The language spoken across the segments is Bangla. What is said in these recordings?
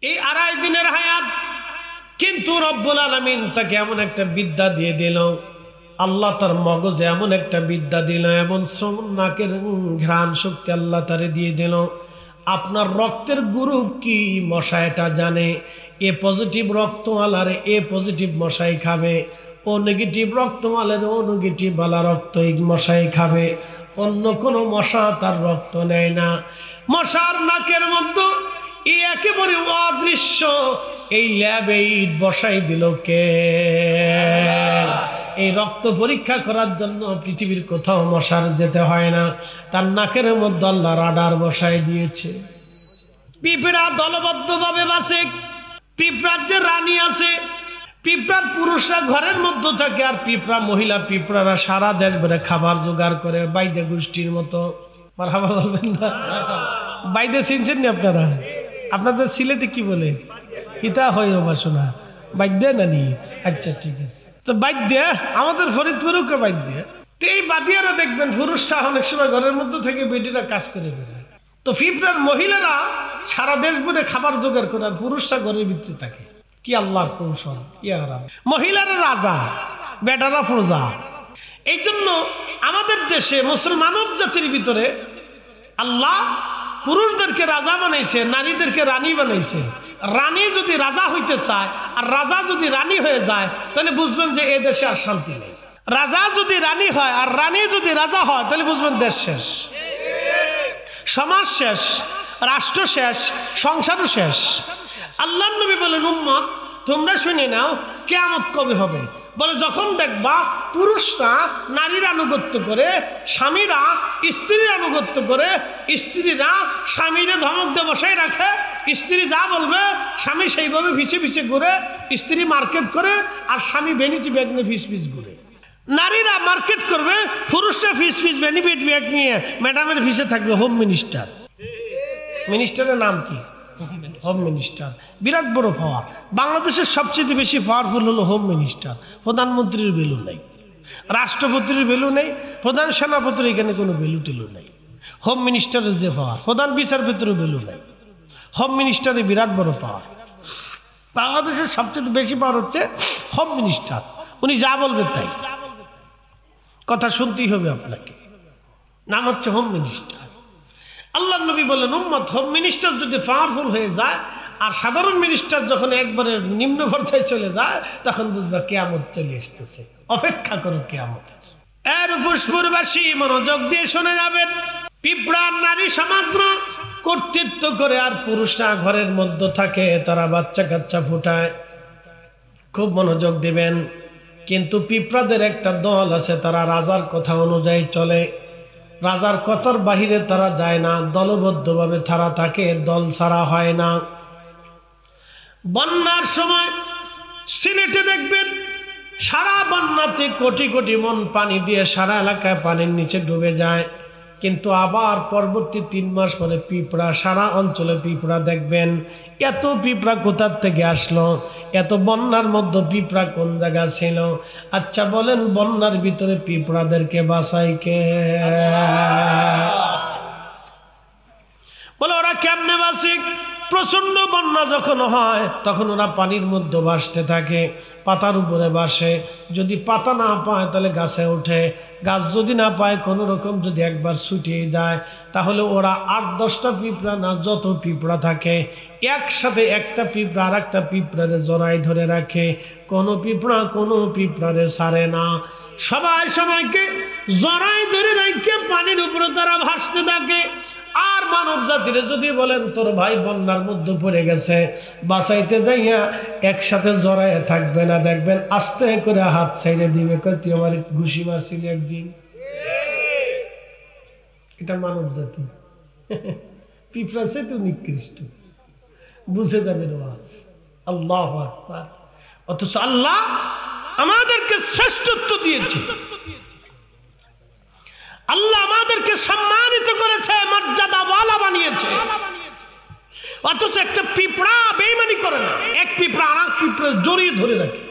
এই 2.5 দিনের হায়াত, কিন্তু রব্বুল আলামিন তাকে এমন একটা বিদ্যা দিয়ে দিল, আল্লাহ তার মগজে এমন একটা বিদ্যা দিল, এমন নাকের ঘ্রাণ শক্তি আল্লাহ তারে দিয়ে দিল। আপনার রক্তের গ্রুপ কি মশা এটা জানে। এ পজিটিভ রক্তওয়ালারে এ পজিটিভ মশাই খাবে, ও নেগেটিভ রক্তওয়ালারে ও নেগেটিভ ওয়ালা রক্ত এই মশাই খাবে, অন্য কোনো মশা তার রক্ত নেয় না। মশার নাকের মধ্যে এই একেবারে অদৃশ্য এই ল্যাবে ইট বসাই দিল কে? এই রক্ত পরীক্ষা করার জন্য পৃথিবীর কোথাও মশার যেতে হয় না, তার নাকের মধ্যে আল্লাহ রাডার বসাই দিয়েছে। পিঁপড়া দলবদ্ধভাবে বাসে। পিঁপড়ার যে রানী আছে, পিঁপড়ার পুরুষরা ঘরের মধ্যে থাকে, আর পিঁপড়া মহিলা পিঁপড়ারা সারা দেশ ভরে খাবার জোগাড় করে, বাইদে গোষ্ঠীর মতো। মারহাবা বলবেন না? বাইদে চিনছেন না আপনারা? আপনাদের সিলেটে কি বলে? ইতা হয় বাসনা বাইদ্যে নানি। আচ্ছা ঠিক আছে, তো বাইদ্যে আমাদের ফরিদপুরেও কে বাইদ্যে। তো এই বাদিয়ারা দেখবেন পুরুষটা অনেক সময় ঘরের মধ্যে থেকে বেটিরা কাজ করে বেড়ায়। তো পিঁপড়ার মহিলারা সারা দেশ ভরে খাবার জোগাড় করে, আর পুরুষটা ঘরের ভিতরে থাকে। কি আল্লাহর কৌশল! মহিলারা রাজা, বেটারা প্রজা। এই জন্য আমাদের দেশে মুসলমান জাতির ভিতরে আল্লাহ পুরুষদেরকে রাজা বানাইছে, নারীদেরকে রানী বানাইছে। রানী যদি রাজা হইতে চায় আর রাজা যদি রানী হয়ে যায়, তাহলে বুঝবেন যে এই দেশে আর শান্তি নেই। রাজা যদি রানী হয় আর রানী যদি রাজা হয়, তাহলে বুঝবেন দেশ শেষ, সমাজ শেষ, রাষ্ট্র শেষ, সংসারও শেষ। আল্লাহর নবী বলেন, উম্মত তোমরা শুনে নাও কিয়ামত কবে হবে। বলে যখন দেখবা পুরুষরা নারীর আনুগত্য করে, স্বামীরা স্ত্রীর আনুগত্য করে, স্ত্রীরা স্বামীরে ধমক দিয়ে বসাই রাখে, স্ত্রী যা বলবে স্বামী সেইভাবে ফিসে ফিসে ঘুরে, স্ত্রী মার্কেট করে আর স্বামী বেনিটি ব্যাগ নিয়ে ফিস ফিস ঘুরে। নারীরা মার্কেট করবে, পুরুষরা ফিস ফিস বেনিফিট ব্যাগ নিয়ে ম্যাডামের ফিসে থাকবে। হোম মিনিস্টার, মিনিস্টারের নাম কি? Home minister. বিরাট বড় পাওয়ার। বাংলাদেশের সবচেয়ে বেশি পাওয়ারফুল হলো হোম মিনিস্টার। প্রধানমন্ত্রীর ভ্যালু নেই, রাষ্ট্রপতির ভ্যালু নেই, প্রধান সেনাপতির এখানে কোনো ভ্যালু টেলু নেই। হোম মিনিস্টারের যে পাওয়ার, প্রধান বিচারপতির ভ্যালু নেই, হোম মিনিস্টারের বিরাট বড় পাওয়ার। বাংলাদেশের সবচেয়ে বেশি পাওয়ার হচ্ছে হোম মিনিস্টার। উনি যা বলবেন তাই, কথা শুনতেই হবে আপনাকে। নাম হচ্ছে হোম মিনিস্টার। আল্লাহ নবী বলেন, উম্মত হোম মিনিস্টার যদি পাওয়ারফুল হয়ে যায় আর সাধারণ মিনিস্টার যখন একবারে নিম্ন পর্যায়ে চলে যায়, তখন বুঝবা কিয়ামত চলে আসতেছে। অপেক্ষা করো কিয়ামতের। এর পুষ্পুরবাসী মনোযোগ দিয়ে শুনে যাবেন। পিঁপড়ার নারী সমাত্র কর্তৃত্ব করে, আর পুরুষরা ঘরের মধ্যে থাকে, তারা বাচ্চা কাচ্চা ফুটায়। খুব মনোযোগ দিবেন। কিন্তু পিঁপড়াদের একটা দল আছে, তারা রাজার কথা অনুযায়ী চলে, রাজার কথার বাহিরে তারা যায় না, দলবদ্ধভাবে তারা থাকে, দল ছাড়া হয় না। বন্যার সময় সিলেটে দেখবেন সারা বন্যাতে কোটি কোটি মন পানি দিয়ে সারা এলাকায় পানির নিচে ডুবে যায়। কিন্তু আবার পরবর্তী 3 মাস পরে পিঁপড়া, সারা অঞ্চলে পিঁপড়া দেখবেন। এত পিঁপড়া কোথার থেকে আসলো? এত বন্যার মধ্যে পিঁপড়া কোন জায়গা ছিল? আচ্ছা বলেন, বন্যার ভিতরে পিঁপড়াদেরকে বাঁচাই কে? বলে ওরা কেমনে বাঁচে? প্রচন্ড বন্যা যখন হয় তখন ওরা পানির মধ্যে ভাসতে থাকে, পাতার উপরে ভাসে। যদি পাতা না পায় তাহলে গাছে ওঠে, গাছ যদি না পায় কোনো রকম যদি একবার ছুটিয়ে যায়, তাহলে ওরা 8-10টা পিঁপড়া না যত পিঁপড়া থাকে একসাথে একটা পিঁপড়া আর একটা পিঁপড়ারে জড়াই ধরে রাখে। কোনো পিঁপড়ারে ছাড়ে না। সবাই সবাইকে জড়াই ধরে রেখে পানির উপরে তারা ভাসতে থাকে। আর মানব জাতিরে যদি বলেন তোর ভাই বন্যার মধ্যে পড়ে গেছে, বাঁচাইতে যাইয়া একসাথে জড়াইয়া থাকবে না, দেখবেন আস্তে করে হাত ছেড়ে দিবে, তুই আমার ঘুষি মারছিলি একদিন। এটা মানব জাতি। পিঁপড়া সে তো নিকৃষ্ট, বুঝে যাবেন ওয়াজ। আল্লাহু আকবার। অথচ আল্লাহ আমাদেরকে শ্রেষ্ঠত্ব দিয়েছে, আল্লাহ আমাদেরকে সম্মানিত করেছে, মর্যাদাওয়ালা বানিয়েছে। অথচ একটা পিঁপড়া বেঈমানি করে না। এক পিঁপড়া আর এক পিঁপড়া জড়িয়ে ধরে রাখে,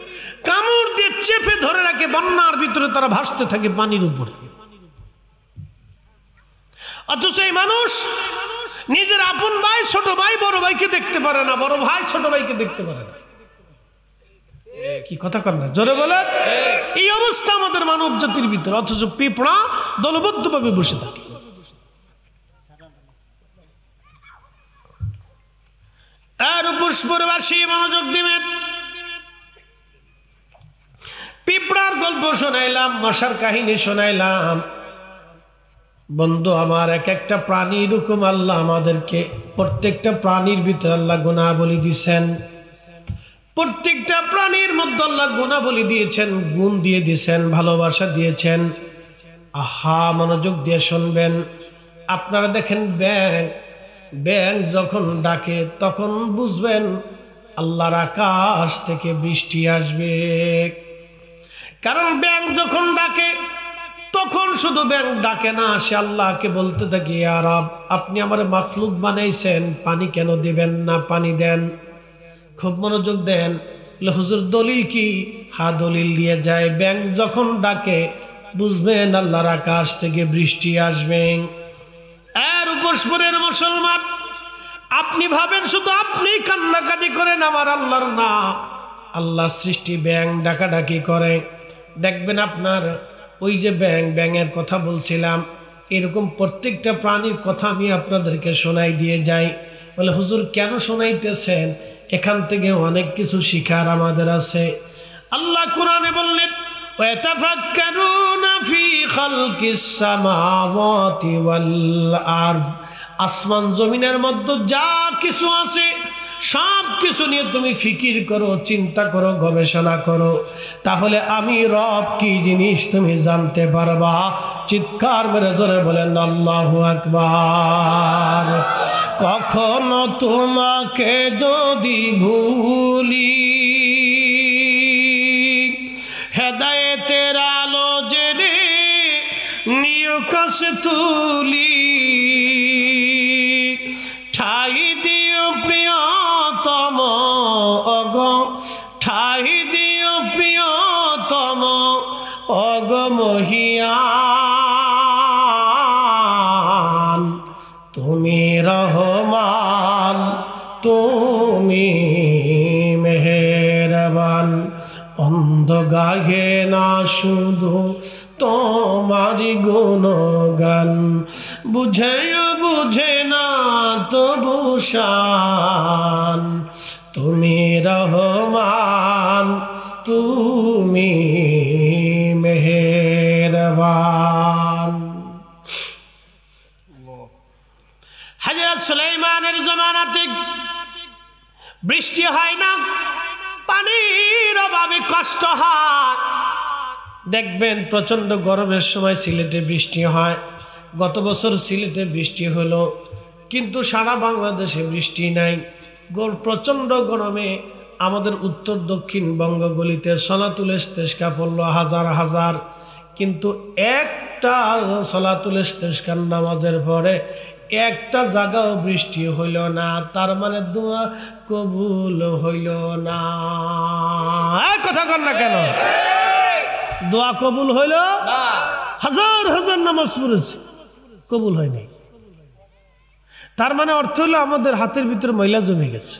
কামড় দিয়ে চেপে ধরে রাখে, বন্যার ভিতরে তারা ভাসতে থাকে পানির উপরে। অথচ এই মানুষ নিজের আপন ভাই ছোট ভাই বড় ভাইকে দেখতে পারে না, বড় ভাই ছোট ভাইকে দেখতে পারে না। কি কথা কর না, জোরে বলে। এই অবস্থা আমাদের মানব জাতির ভিতরে, অথচ পিঁপড়া দলবদ্ধভাবে বসে থাকে। আর পুষ্পরবাসী মনোযোগ দিবেন। পিঁপড়ার গল্প শোনাইলাম, মশার কাহিনী শোনাইলাম। বন্ধু আমার, এক একটা প্রাণী এরকম আল্লাহ আমাদেরকে, প্রত্যেকটা প্রাণীর ভিতরে আল্লাহ গুণাবলী দিয়েছেন। প্রত্যেকটা প্রাণীর মধ্যে আল্লাহ গুণাবলী দিয়েছেন, গুণ দিয়ে দিয়েছেন, ভালোবাসা দিয়েছেন। আহা, মনোযোগ দিয়ে শুনবেন। আপনারা দেখেন ব্যাঙ যখন ডাকে তখন বুঝবেন আল্লাহর আকাশ থেকে বৃষ্টি আসবে। কারণ ব্যাঙ যখন ডাকে তখন শুধু ব্যাঙ ডাকে না, সে আল্লাহকে বলতে থাকে, ইয়া রব, আপনি আমার মাখলুক বানাইছেন, পানি কেন দিবেন না, পানি দেন। খুব মনোযোগ দেন। হুজুর দলিল কি? হা, দলিল দিয়ে যায়। ব্যাঙ যখন ডাকে বুঝবেন আল্লাহর আকাশ থেকে বৃষ্টি আসবে। আর উপস্পরের মুসলমান, আপনি ভাবেন শুধু আপনি কান্নাকাটি করেন, আমার আল্লাহর না, আল্লাহ সৃষ্টি ব্যাঙ ডাকাডাকি করে। দেখবেন আপনার ওই যে ব্যাঙের কথা বলছিলাম, এরকম প্রত্যেকটা প্রাণীর কথা আমি আপনাদেরকে শোনাই দিয়ে যাই। বলে হুজুর কেন শোনাইতেছেন? এখান থেকে অনেক কিছু শিখার আমাদের আছে। আল্লাহ কোরআনে বললেন, ওয়াতাফাক্কারুনা ফি খালকিস সামাওয়াতি ওয়াল আরদ, আসমান জমিনের মধ্যে যা কিছু আছে সব কিছু নিয়ে তুমি ফিকির করো, চিন্তা করো, গবেষণা করো, তাহলে আমি রব কি জিনিস তুমি জানতে পারবা। চিৎকার মেরে জোরে বলেন আল্লাহু আকবার। কখনো তোমাকে যদি ভুলি, হেদায়েতের আলো জেনে নিয় কাছে তুলি, ঠাই দিও প্রিয়তম, অগ ঠাই দিও প্রিয়তম, অগ মহিয়ান, তুমি রহমান, তুমি মেহেরবান। অন্ধ গাহে না শুধু তোমারি গুণগান, বুঝে না তবু শান, তুমি রহমান, তুমি মেহেরবান। হযরত সুলাইমানের জমানাতে বৃষ্টি হয় না, পানির অভাবে কষ্ট হয়। দেখবেন প্রচন্ড গরমের সময় সিলেটে বৃষ্টি হয়। গত বছর সিলেটে বৃষ্টি হলো, কিন্তু সারা বাংলাদেশে বৃষ্টি নাই। প্রচন্ড গরমে আমাদের উত্তর দক্ষিণ বঙ্গগুলিতে সলাতুল ইস্তেসকা পড়লো হাজার হাজার, কিন্তু একটা সলাতুল ইস্তেসকার নামাজের পরে একটা জায়গাও বৃষ্টি হইল না। তার মানে দোয়া কবুল হইল না। কথা কর না কেন? দোয়া কবুল হইল না। হাজার হাজার নামাজ পড়েছে, কবুল হয় নাই। তার মানে অর্থ হলো আমাদের হাতের ভিতরে ময়লা জমে গেছে।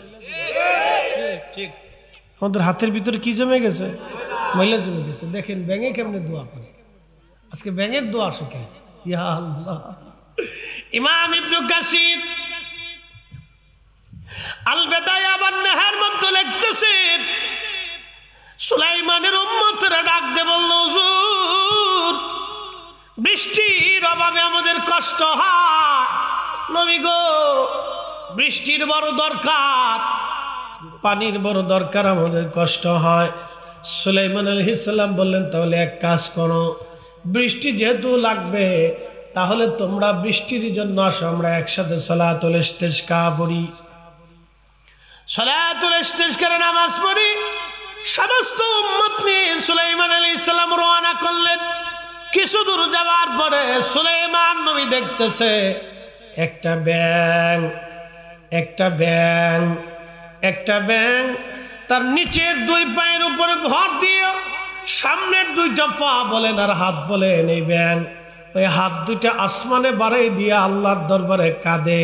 আমাদের হাতের ভিতরে কি জমে গেছে? ময়লা জমে গেছে। দেখেন ব্যাঙে কেমনে দোয়া করে। আজকে ব্যাঙের দোয়া শেখে। ইয়া আল্লাহ। ইমাম ইবনে কাসির আল বিদায়া ওয়ান নিহার মধ্যে লিখতেছেন, সুলাইমানের উম্মতরা ডাক দিয়ে বলল, হুজুর বৃষ্টির অভাবে আমাদের কষ্ট হয়, নবী গো বৃষ্টির বড় দরকার, পানির বড় দরকার, আমাদের কষ্ট হয়। সুলাইমান আলাইহিস সালাম বললেন, তাহলে এক কাজ করো, বৃষ্টি যেহেতু লাগবে তাহলে তোমরা বৃষ্টির জন্য আসো, আমরা একসাথে সালাতুল ইস্তিসকা পড়ি। সালাতুল ইস্তিসকার নামাজ পড়ি। সমস্ত উম্মত নিয়ে সুলাইমান আলাইহিস সালাম রওনা করলেন। কিছু দূর যাওয়ার পরে সুলাইমান নবী দেখতেছে একটা ব্যাঙ তার নিচের দুই পায়ের উপরে ভর দিয়ে সামনের দুইটা পা বলেন আর হাত বলেন, এই ব্যাঙ ওই হাত দুইটা আসমানে বাড়াই দিয়ে আল্লাহর দরবারে কাঁদে,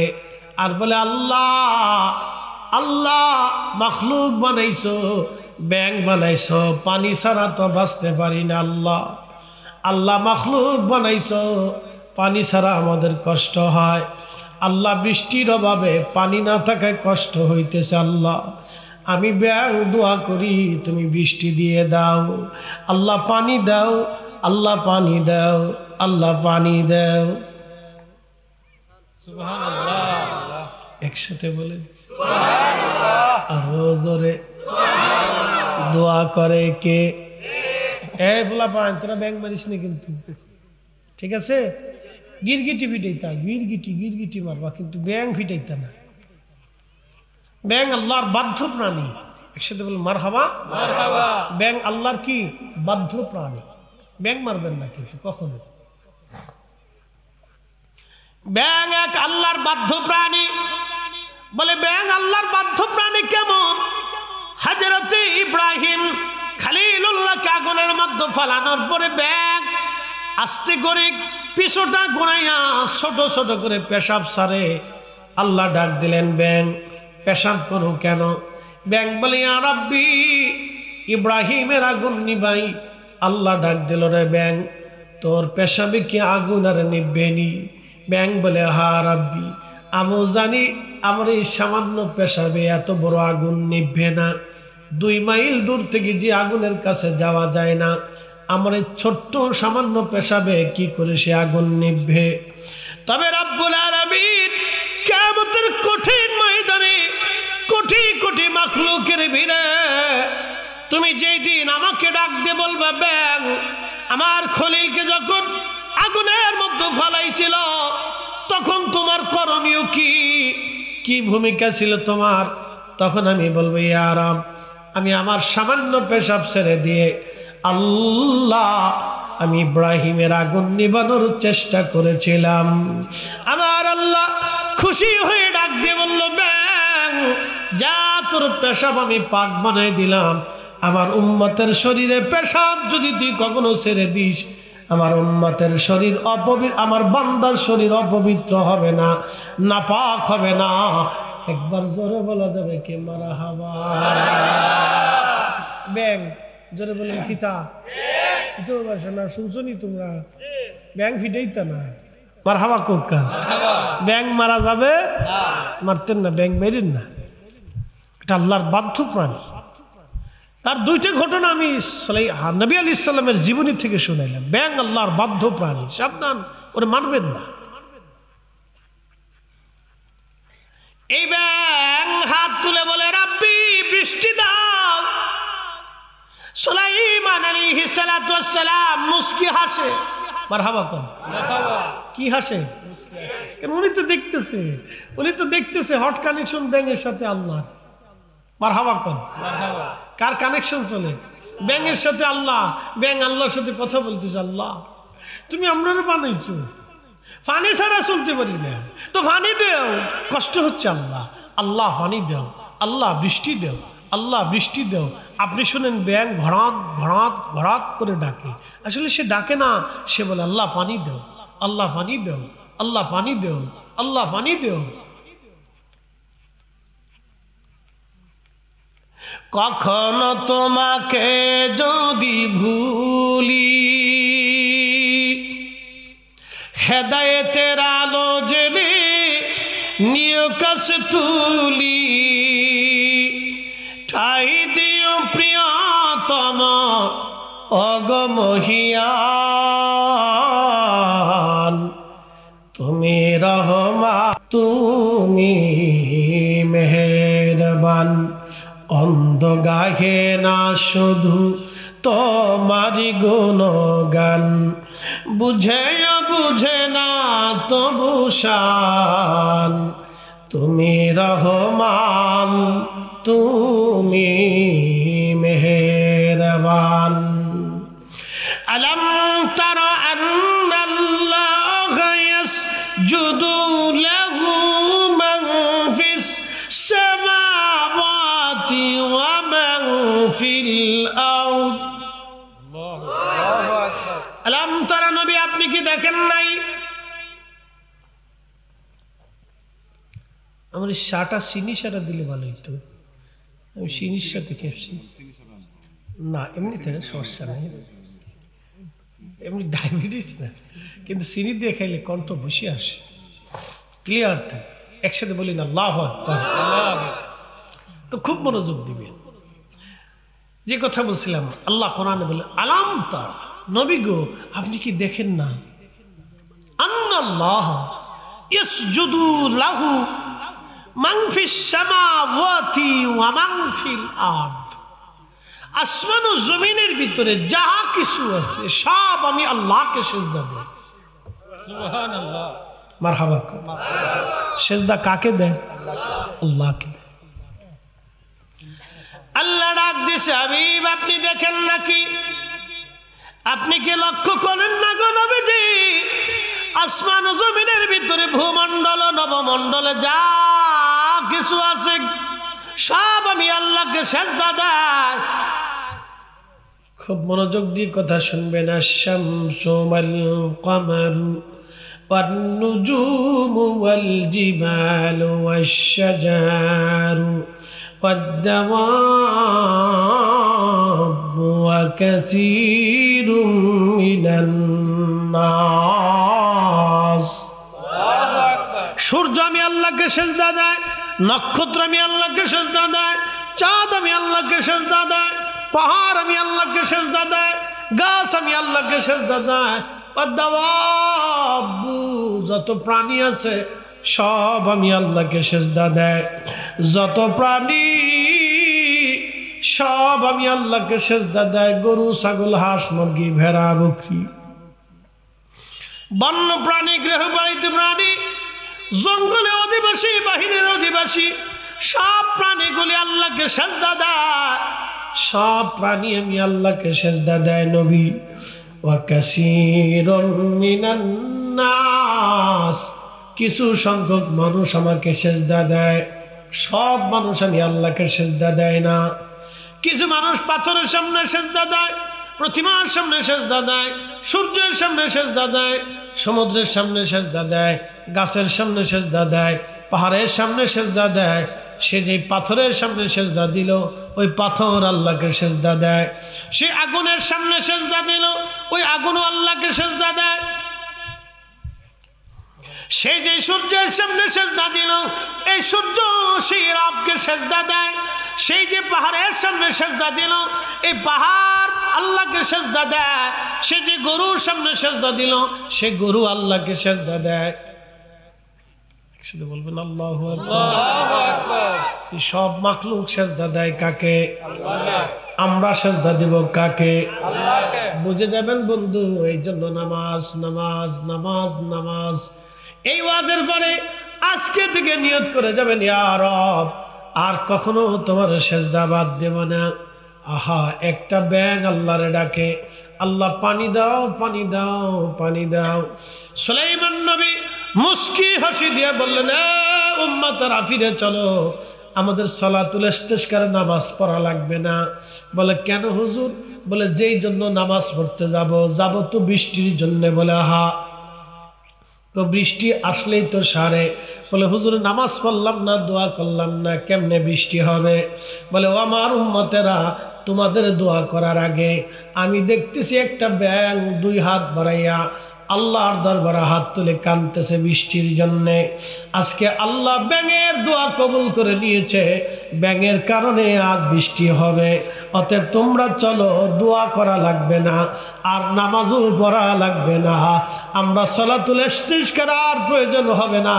আর বলে আল্লাহ আল্লাহ মাখলুক বানাইছো, ব্যাং বানাইছো, পানি ছাড়া তো বাঁচতে পারি না। আল্লাহ আল্লাহ মাখলুক বানাইছো, পানি ছাড়া আমাদের কষ্ট হয়। আল্লাহ বৃষ্টির অভাবে পানি না থাকায় কষ্ট হইতেছে। আল্লাহ আমি ব্যাং দোয়া করি তুমি বৃষ্টি দিয়ে দাও। আল্লাহ পানি দাও, আল্লাহ পানি দাও, আল্লাহ পানি দাও। সুবহানাল্লাহ, একসাথে বলে আরো জোরে দোয়া করে কে? এই বলা পান তোরা ব্যাং মারিস না কিন্তু, ঠিক আছে? গিরগিটি ফিটাইতা, গিরগিটি মারবা, কিন্তু ব্যাং ফিটাইতা না। ব্যাং আল্লাহর বাধ্য প্রাণী। একসাথে বল মারহাবা। ব্যাং আল্লাহর কি বাধ্য প্রাণী, ব্যাং মারবেন না কিন্তু কখনো। ব্যাং এক আল্লাহর বাধ্য প্রাণী। বলে ব্যাং আল্লাহর বাধ্য প্রাণী কেমন? হযরতে ইব্রাহিম খলিলুল্লাহকে আগুনের মধ্যে ফালানোর পরে ব্যাং আস্তে করে পিছুটা ঘুরাইয়া ছোট ছোট করে পেশাব সারে। আল্লাহ ডাক দিলেন ব্যাং পেশাব করো কেন? ব্যাং বলে ইয়া রাব্বি ইব্রাহিমের আগুন নিবাই। আল্লাহ ডাক দিল রে ব্যাং তোর পেশাবে কি আগুন আর নিবে নি? ব্যাং বলে হা রাব্বি আমিও জানি আমার এই সামান্য পেশাবে এত বড় আগুন নিবে না। 2 মাইল দূর থেকে যে আগুনের কাছে যাওয়া যায় না, আমার এই ছোট্ট সামান্য পেশাবে কি করে সে আগুন নিবে? তবে রব্বুল আলামিন কিয়ামতের কঠিন ময়দানে কোটি কোটি মাখলুকের ভিড়ে তুমি যেই দিন আমাকে ডাক দিয়ে বলবা ব্যাং আমার খলিলকে যখন আগুনের মধ্যে ফালাইছিল তখন তোমার করণীয় কি, কি ভূমিকা ছিল তোমার? তখন আমি বলবো ইয়া রাব আমি আমার সামান্য পেশাব ছেড়ে দিয়ে আল্লাহ আমি ইব্রাহিমের আগুন নিবানোর চেষ্টা করেছিলাম। আমার আল্লাহ খুশি হয়ে ডাক দিয়ে বলল ব্যাং যা তোর পেশাব আমি পাক বানাই দিলাম। আমার উম্মতের শরীরে পেশাব যদি তুই কখনো ছেড়ে দিস আমার উম্মতের শরীর অপবিত্র, আমার বান্দার শরীর অপবিত্র হবে না, নাপাক হবে না। একবার জোরে বলা যাবে কি মারহাবা? ব্যাং জোরে বলেন খিতা তো বাসা না শুনছনি তোমরা? ব্যাং ফিটাইতা না মারহাবা কোকা। ব্যাং মারা যাবে মারতেন না, ব্যাং মেরেন না, এটা আল্লাহর বাধ্য প্রাণী। তার 2টা ঘটনা আমি নবী আলাইহিস সালামের জীবনী থেকে শুনাইলাম। ব্যাং আল্লাহর বাধ্য প্রাণী, সাবধান ওরে মারবেন না। এই ব্যাং হাত তুলে বলে রাব্বি বৃষ্টি দাও। সুলাইমান আলাইহিস সালাতু ওয়াস সালাম মুস্কি হাসে। মারহাবা কোন কি হাসে? কেন উনি তো দেখতেছে হট কানেকশন ব্যাঙের সাথে আল্লাহ। মারহাবা কোন কার কানেকশন চলে? ব্যাঙের সাথে আল্লাহ। ব্যাঙ আল্লাহর সাথে কথা বলতেছে আল্লাহ তুমি আমরা বানাইছো, পানি ছাড়া চলতে পারি না, তো পানি দেও। কষ্ট হচ্ছে আল্লাহ, আল্লাহ পানি দেও, আল্লাহ বৃষ্টি দেও, আল্লাহ বৃষ্টি দেও। আপনি শুনেন ব্যাঙ ভরাত ভরাত ভরাত করে ডাকে, আসলে সে ডাকে না, সে বলে আল্লাহ পানি দেও, আল্লাহ পানি দেও, আল্লাহ পানি দেও, আল্লাহ পানি দেও। কখনো তোমাকে যদি ভুলি হেদায়েতের আলো জেলে নিয় কাছে তুলি, ঠাই দিও প্রিয়তম অগমহিয়ান। তুমি রহমান তুমি মেহেরবান, অন্ধ গাহে না শুধু তোমারি গুণগান, বুঝে বুঝে না তবু শান। তুমি রহমান তুমি মেহেরবান। আলম তারা আন্নাল্লাহা ইয়াসজুদু লাহু মান ফিস সামাওয়াতি ওয়া মান ফিল আরদ। আল্লাহু আকবার। আলম তারা নবী আপনি কি দেখেন নাই? আমার এই শাটা চিনি শাটা দিলে ভালো হইতো, আমি চিনির সাথে খেপছি না, এমনিতে সমস্যা নেই, এমনি ডায়াবেটিস না, কিন্তু চিনি দিয়ে খাইলে কণ্ঠ বসে আসে, ক্লিয়ার থাকে। একসাথে বলি না আল্লাহু আকবার। তো খুব মনোযোগ দিবেন। যে কথা বলছিলাম, আল্লাহ কোরআনে বলে আলাম তারা, নবী গো আপনি কি দেখেন না, আন্নাল্লাহ ইয়াসজুদু লাহু মান ফিস সামাওয়াতি ওয়া মান ফিল আরদ, আসমান ও জমিনের ভিতরে যাহা কিছু আছে সব আমি আল্লাহকে সিজদা দেই। সুবহানাল্লাহ, মারহাবা। সিজদা কাকে দেয়? আল্লাহকে দেয়। আল্লাহ ডাক দিছে, হাবিব আপনি দেখেন নাকি, আপনি কি লক্ষ্য করেন না গো নবীজি, আসমান ও জমিনের ভিতরে ভূমণ্ডল নবমণ্ডলে যা কিছু আছে সব আমি আল্লাহকে সিজদা দেই। খুব মনোযোগ দিয়ে কথা শুনবেন। আশ-শামসু ওয়াল কমারু ওয়ান নুজুমু ওয়াল জিবালু ওয়াশ-শাজারু ওয়াদ-দাওয়াবু ওয়া কাসীরুম মিনান নাস। সূর্য আমি আল্লাহকে সিজদা দেয়, নক্ষত্র আমি আল্লাহকে সিজদা দেয়, চাঁদ আমি আল্লাহকে সিজদা দেয়, পাহাড় আমি আল্লাহকে সিজদা দেয়, গাছ আমি আল্লাহকে সিজদা দেয়, ওয়াদ-দাওয়াবু যত প্রাণী আছে সব আমি আল্লাহকে সিজদা দেয়, যত প্রাণী সব আমি আল্লাহকে সিজদা দেয়, গরু ছাগল হাঁস মুরগি ভেড়া বকরি, বন্য প্রাণী গৃহপালিত প্রাণী, জঙ্গলে অধিবাসী বাহিরের অধিবাসী, সব প্রাণীগুলি আল্লাহকে সিজদা দেয়, সব প্রাণী আমি আল্লাহকে সিজদা দেয়। নবী ওয়া কাসীরুম মিনান নাস, কিছু সংখ্যক মানুষ আমাকে সিজদা দেয়, সব মানুষ আমি আল্লাহকে সিজদা দেয় না। কিছু মানুষ পাথরের সামনে সিজদা দেয়, প্রতিমার সামনে সিজদা দেয়, সূর্যের সামনে সিজদা দেয়, সমুদ্রের সামনে সিজদা দেয়, গাছের সামনে সিজদা দেয়, পাহাড়ের সামনে সিজদা দেয়। সে যে পাথরের সামনে সিজদা দিল ওই পাথর আল্লাহকে সিজদা দেয়, সে আগুনের সামনে সিজদা দিল ওই আগুনও আল্লাহকে সিজদা দেয়, সে যে সূর্যের সামনে সিজদা দিল এই সূর্য সেই রবকে সিজদা দেয়, সেই যে পাহাড়ের সামনে সিজদা দিল এই পাহাড় আল্লাহকে সিজদা দেয়, সে যে গরুর সামনে সিজদা দিল সে গরু আল্লাহকে সিজদা দেয়। একসাথে বলবেন আল্লাহু আকবার। এই সব মাখলুক সিজদা দেয় কাকে? আমরা সিজদা দিব কাকে? বুঝে যাবেন বন্ধু। এই জন্য নামাজ নামাজ নামাজ নামাজ। এই ওয়াজের পরে আজকে থেকে নিয়ত করে যাবেন, ইয়া রব আর কখনো তোমার সিজদা বাদ দেব না। আহা, একটা ব্যাঙ আল্লাহরে ডাকে, আল্লাহ পানি দাও পানি দাও পানি দাও। সুলাইমান নবী মুস্কি হাসি দিয়ে বললেন, এ উম্মতরা ফিরে চলো, আমাদের সালাতুল ইস্তিসকার নামাজ পড়া লাগবে না। বলে কেন হুজুর? বলে যেই জন্য নামাজ পড়তে যাব তো বৃষ্টির জন্য। বলে আহা, তো বৃষ্টি আসলেই তো সারে। বলে হুজুর নামাজ পড়লাম না, দোয়া করলাম না, কেমনে বৃষ্টি হবে? বলে ও আমার উম্মতেরা, তোমাদের দোয়া করার আগে আমি দেখতেছি একটা ব্যাঙ দুই হাত বাড়াইয়া আল্লাহর দরবারে হাত তুলে কাঁদতেছে বৃষ্টির জন্যে। আজকে আল্লাহ ব্যাঙের দোয়া কবুল করে নিয়েছে, ব্যাঙের কারণে আজ বৃষ্টি হবে। অতএব তোমরা চলো, দোয়া করা লাগবে না আর নামাজও পড়া লাগবে না, আমরা সালাতুল ইস্তিসকার আর প্রয়োজন হবে না।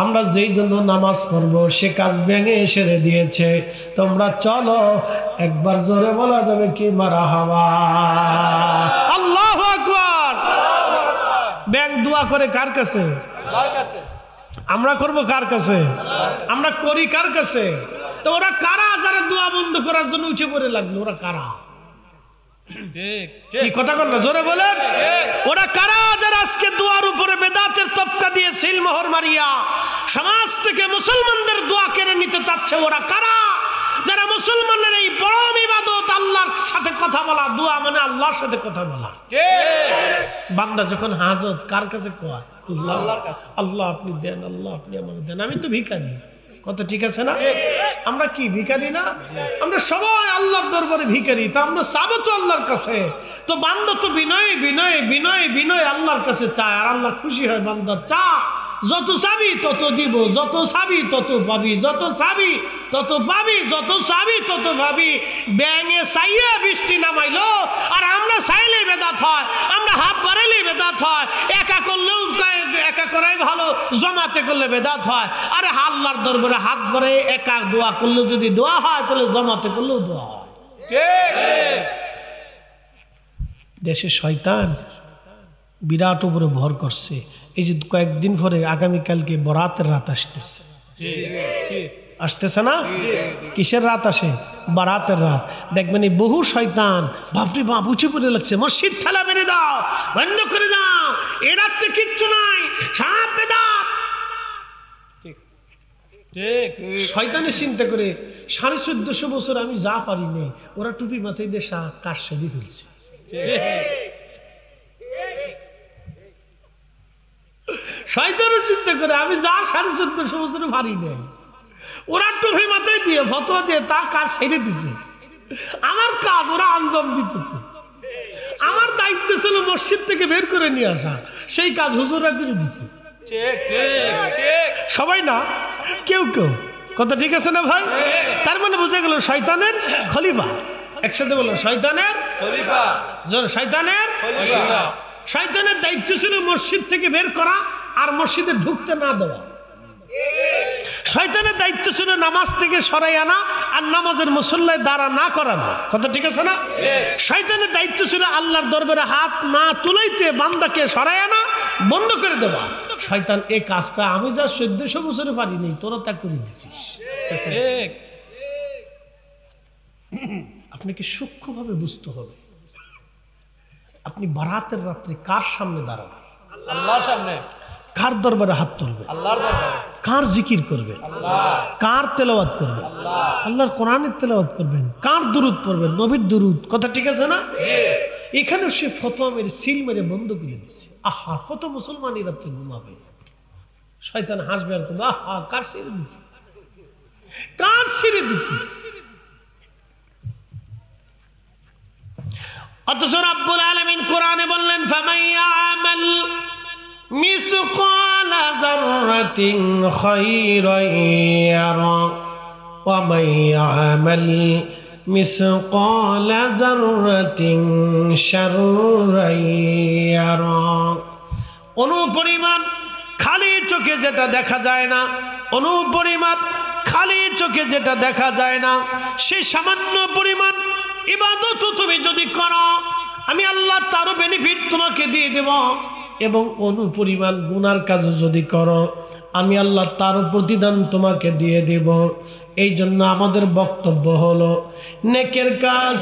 আমরা যেই জন্য নামাজ পড়বো সে কাজ ব্যাঙে সেরে দিয়েছে। তোমরা চলো। একবার জোরে বলা যাবে কি মারহাবা? আল্লাহু আকবার। ব্যাঙ দোয়া করে কার কাছে? আল্লাহর কাছে। আমরা করব কার কাছে? আমরা করি কার কাছে? তো ওরা কারা যারা দোয়া বন্ধ করার জন্য উঠে পড়ে লাগলো? ওরা কারা? কি কথা বল না, জোরে বলেন। ওরা কারা যারা আজকে দোয়ার উপরে বেদাতের তবকা দিয়ে সিলমোহর মারিয়া সমাজ থেকে মুসলমানদের দোয়া কেড়ে নিতে চাচ্ছে? ওরা কারা যারা মুসলমানের এই বড় ইবাদত আল্লাহর সাথে কথা বলা, দোয়া মানে আল্লাহর সাথে কথা বলা। বান্দা যখন হাজত কার কাছে কয়? আল্লাহর কাছে। আল্লাহ আপনি দেন, আল্লাহ আপনি আমাকে দেন, আমি তো ভিখারি। কথা ঠিক আছে না? আমরা কি ভিখারি না? আমরা সবাই আল্লাহর দরবারে ভিখারি। তা আমরা চাবো তো আল্লাহর কাছে। তো বান্দা তো বিনয় বিনয় বিনয় বিনয় আল্লাহর কাছে চায়, আর আল্লাহ খুশি হয় বান্দা চা। যত চাবি তত দিব, যত চাবি তত পাবি, যত চাবি তত পাবি, যত চাবি তত পাবি। ব্যাঙে চাইয়া বৃষ্টি নামাইলো, আর আমরা চাইলেই বেদাত হয়, আমরা হাত বাড়াইলেই বেদাত হয়। একা করলেও একা করাই ভালো, জমাতে করলে বেদাত হয়। আরে আল্লাহর দরবারে হাত বাড়ে একা দোয়া করলে যদি দোয়া হয়, তাহলে জমাতে করলেও দোয়া হয়। দেশে শয়তান বিরাট উপরে ভর করছে। এই যে কয়েকদিন পরে আগামীকালকে বরাতের রাত আসতেছে, আসতেছে না? কিসের রাত আসে? বারাতের রাত। দেখবেন এই বহু শয়তান বাপরে বাপ উঁচু করে লাগছে, মসজিদ ঠেলা মেরে দাও, বন্ধ করে দাও, এ রাত্রে কিচ্ছু নাই, সব বেদাত। শয়তানের চিন্তা করে 1450 বছর আমি যা পারি নেই, ওরা টুপি মাথায় দিয়ে কাজ সেরে ফেলছে। শয়তানের চিন্তা করে আমি যা 1450 বছর পারি নেই, ওরা টুপি মাথায় দিয়ে ফতোয়া দিয়ে তা কাজ সেরে দিছে। আমার কাজ ওরা আঞ্জাম দিতেছে। আমার দায়িত্ব ছিল মসজিদ থেকে বের করে নিয়ে আসা, সেই কাজ হুজুররা করে দিছে। সবাই না, কেউ কেউ। কথা ঠিক আছে না ভাই? তার মানে বুঝে গেল শয়তানের খলিফা। একসাথে বললো শয়তানের খলিফা। শয়তানের খলিফা। শয়তানের দায়িত্ব ছিল মসজিদ থেকে বের করা আর মসজিদে ঢুকতে না দেওয়া। শয়তানের দায়িত্ব ছিল নামাজ থেকে সরাই আনা আর নামাজের মুসল্লায় দাঁড়া না করানো। কথা ঠিক আছে না? শয়তানের দায়িত্ব ছিল আল্লাহর দরবারে হাত না তুলাইতে বান্দাকে সরাই আনা, বন্ধ করে দেওয়া। শয়তান এই কাজটা আমি যা 1400 বছরে পারিনি, তোরা তা করে দিছিস। আপনাকে সূক্ষ্মভাবে বুঝতে হবে, আপনি বারাতের রাত্রে কার সামনে দাঁড়াবেন? আল্লাহর সামনে। কার দরবারে হাত তুলবে? আল্লাহর দরবারে। কার জিকির করবে? আল্লাহ। কার তেলাওয়াত করবে? আল্লাহ। আল্লাহর কোরআনের তেলাওয়াত করবেন। কার দুরূদ পড়বেন? নবীর দুরূদ। কথা ঠিক আছে না? এখানে সে ফতোয়া মেরে সিল মেরে বন্ধ করে দিচ্ছে। আহা, কত মুসলমানই রাত্রে ঘুমাবে। শয়তান হাসবে আর করবে, আহা কার ছেড়ে দিচ্ছে, কার ছেড়ে দিচ্ছে। অথচ রব্বুল আলামিন কোরআনে বললেন ফামান ইয়ামাল মিসকালা যাররাতিন খায়রান ইয়ারা ওয়া মান ইয়ামাল মিসকালা যাররাতিন শাররান ইয়ারা। অনুপরিমাণ খালি চোখে যেটা দেখা যায় না, অনুপরিমাণ খালি চোখে যেটা দেখা যায় না, সেই সামান্য পরিমাণ ইবাদত তুমি যদি করো, আমি আল্লাহ তারও বেনিফিট তোমাকে দিয়ে দেব। এবং অনুপরিমাণ গুনার কাজ যদি করো, আমি আল্লাহ তারও প্রতিদান তোমাকে দিয়ে দেব। এই জন্য আমাদের বক্তব্য হলো, নেকের কাজ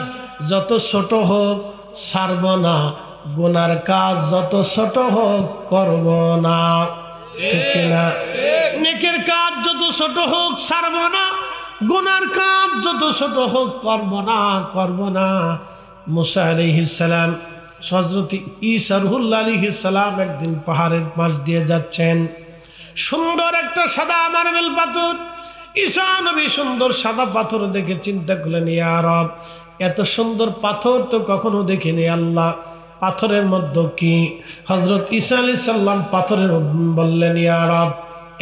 যত ছোট হোক ছাড়ব না, গুনার কাজ যত ছোট হোক করব না। ঠিক কিনা? নেকের কাজ যত ছোট হোক ছাড়ব না, গুনার কাজ যত ছোট হোক করব না। মুসা আলাইহিস সালাম, হযরত ঈসা রূহুল্লাহ আলাইহিস সালাম একদিন পাহাড়ের পাশ দিয়ে যাচ্ছেন। সুন্দর একটা সাদা মার্বেল পাথর, ঈসা নবী সুন্দর সাদা পাথর দেখে চিন্তা করলেন, ইয়া রব, এত সুন্দর পাথর তো কখনো দেখিনি আল্লাহ, পাথরের মধ্যে কি? হযরত ঈসা আলাইহিস সালাম পাথরের বললেন, ইয়া রব,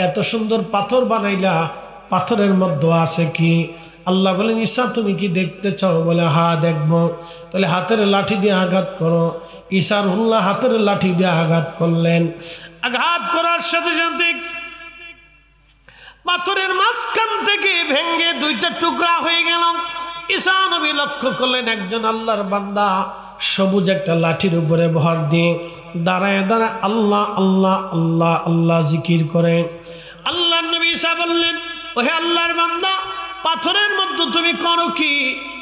এত সুন্দর পাথর বানাইলা, পাথরের মধ্যে আছে কি? আল্লাহ বলেন, ঈসা তুমি কি দেখতে চাও? বলে হ্যাঁ দেখবো। তাহলে হাতের লাঠি দিয়ে আঘাত করো। ঈসা রূহুল্লাহ হাতের লাঠি দিয়ে আঘাত করলেন। আঘাত করার সাথে সাথে পাথরের মাঝখান থেকে ভেঙে দুইটা টুকরা হয়ে গেল। ঈসা নবী লক্ষ্য করলেন একজন আল্লাহর বান্দা সবুজ একটা লাঠির উপরে ভর দিয়ে দাঁড়ায় দাঁড়ায় আল্লাহ আল্লাহ আল্লাহ আল্লাহ জিকির করে। আল্লাহ নবী ঈসা বললেন, ওহে আল্লাহর বান্দা, পাথরের মধ্যে তুমি করো কি?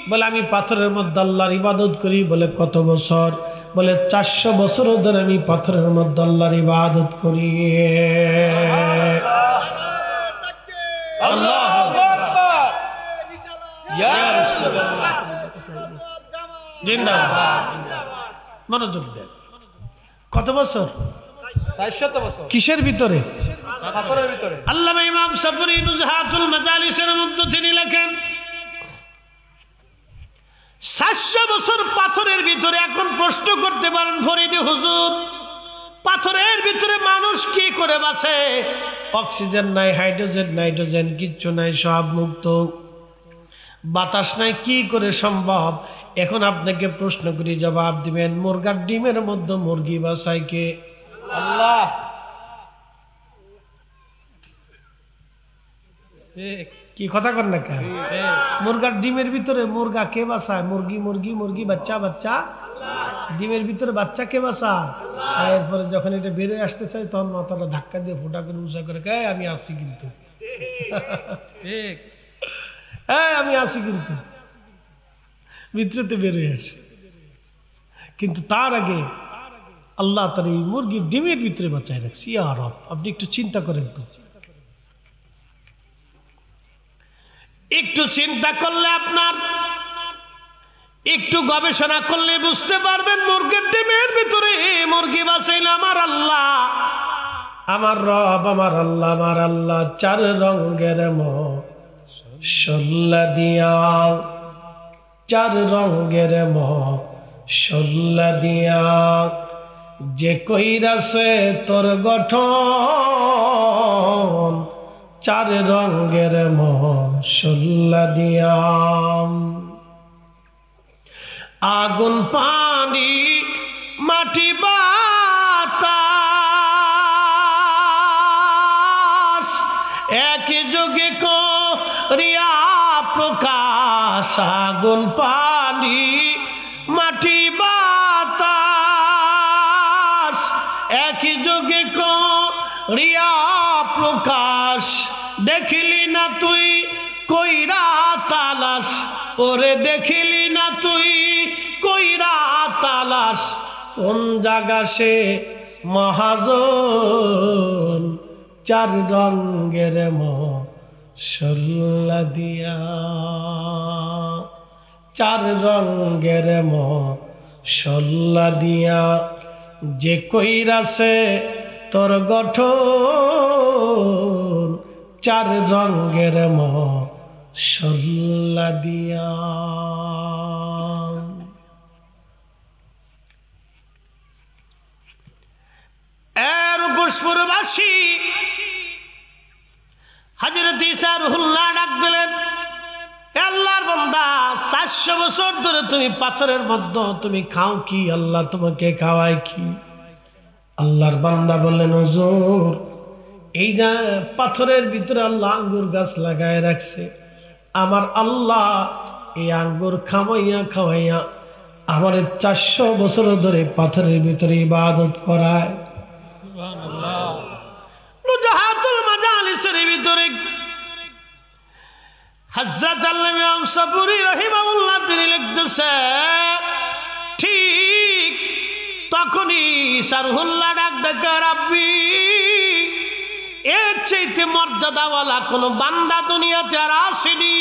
বলে আমি পাথরের মধ্যে আল্লাহর ইবাদত করি। বলে কত বছর? বলে 400 বছর ধরে আমি পাথরের মধ্যে আল্লাহর ইবাদত করি। মনোযোগ দেন। কত বছর? 400 বছর। কিসের ভিতরে? আল্লামা ইমাম সাবরি নুজহাতুল মাজালিসের মধ্যে তিনি লেখেন 700 বছর পাথরের ভিতরে। এখন প্রশ্ন করতে পারেন ফরিদে হুজুর, পাথরের ভিতরে মানুষ কি করে বাঁচে? অক্সিজেন নাই, হাইড্রোজেন নাইট্রোজেন কিচ্ছু নাই, সব মুক্ত, বাতাস নাই, কি করে সম্ভব? এখন আপনাকে প্রশ্ন করি, জবাব দিবেন। মুরগার ডিমের মধ্যে মুরগি বাঁচায় কে? আল্লাহ। কি কথা কর না কেন? মুরগার ডিমের ভিতরে মুরগা কে বাঁচায়? মুরগি মুরগি মুরগি, বাচ্চা বাচ্চা, ডিমের ভিতরে বাচ্চা কে বাঁচায়? এরপরে যখন এটা বেরিয়ে আসতে চাই তখন মাথাটা ধাক্কা দিয়ে ফোটা করে উঁচা করে কে আমি আসছি কিন্তু, হ্যাঁ আমি আসি কিন্তু, ভিতরেতে বেরিয়ে আসে। কিন্তু তার আগে আল্লাহ তার এই মুরগির ডিমের ভিতরে বাঁচায় রাখছি। আর আপনি একটু চিন্তা করেন তো, একটু চিন্তা করলে, আপনার একটু গবেষণা করলে বুঝতে পারবেন মুরগির ডিমের ভিতরে মুরগি বাঁচাইল আমার আল্লাহ, আমার রব, আমার আল্লাহ, আমার আল্লাহ 4 রঙের মশলা দিয়া, 4 রঙের মশলা দিয়া যে কইরাছে তোর গঠন, 4 রঙের মশলা দিয়া। আগুন পানি মাটি বাতাস একই যোগে করিয়া প্রকাশ। আগুন পানি মাটি বাতাস একই যোগে করিয়া প্রকাশ। দেখিলি না তুই কইরা তালাশ, ওরে দেখিলি না তুই কইরা তালাশ, কোন জায়গা সে মহাজন 4 রঙের মশলা দিয়া, 4 রঙের মশলা দিয়া যে কইরাছে তোর গঠন, 4 রঙের মশলা দিয়া। এর পুষ্পরবাসী হযরত ঈসা রুহুল্লাহ ডাক দিলেন, আল্লাহর বান্দা 400 বছর ধরে তুমি পাথরের মধ্যে তুমি খাও কি? আল্লাহ তোমাকে খাওয়ায় কি? আল্লাহর বান্দা বললেন, হুজুর এই যে পাথরের ভিতরে আল্লাহ আঙ্গুর গাছ লাগায় রাখছে, আমার আল্লাহ এই আঙ্গুর খাওয়াইয়া খাওয়াইয়া আমার 400 বছর ধরে পাথরের ভিতরে ইবাদত করায়। নুজহাতুল মাজালিসের ভিতরে হযরত আল্লামা ইমাম সাবরি রাহিমাহুল্লাহ তিনি লিখতেছে, ঠিক তখনই সারহুল্লাহ ডাক দেখে, রাব্বি এর চাইতে মর্যাদাওয়ালা কোন বান্দা দুনিয়াতে আর আসেনি।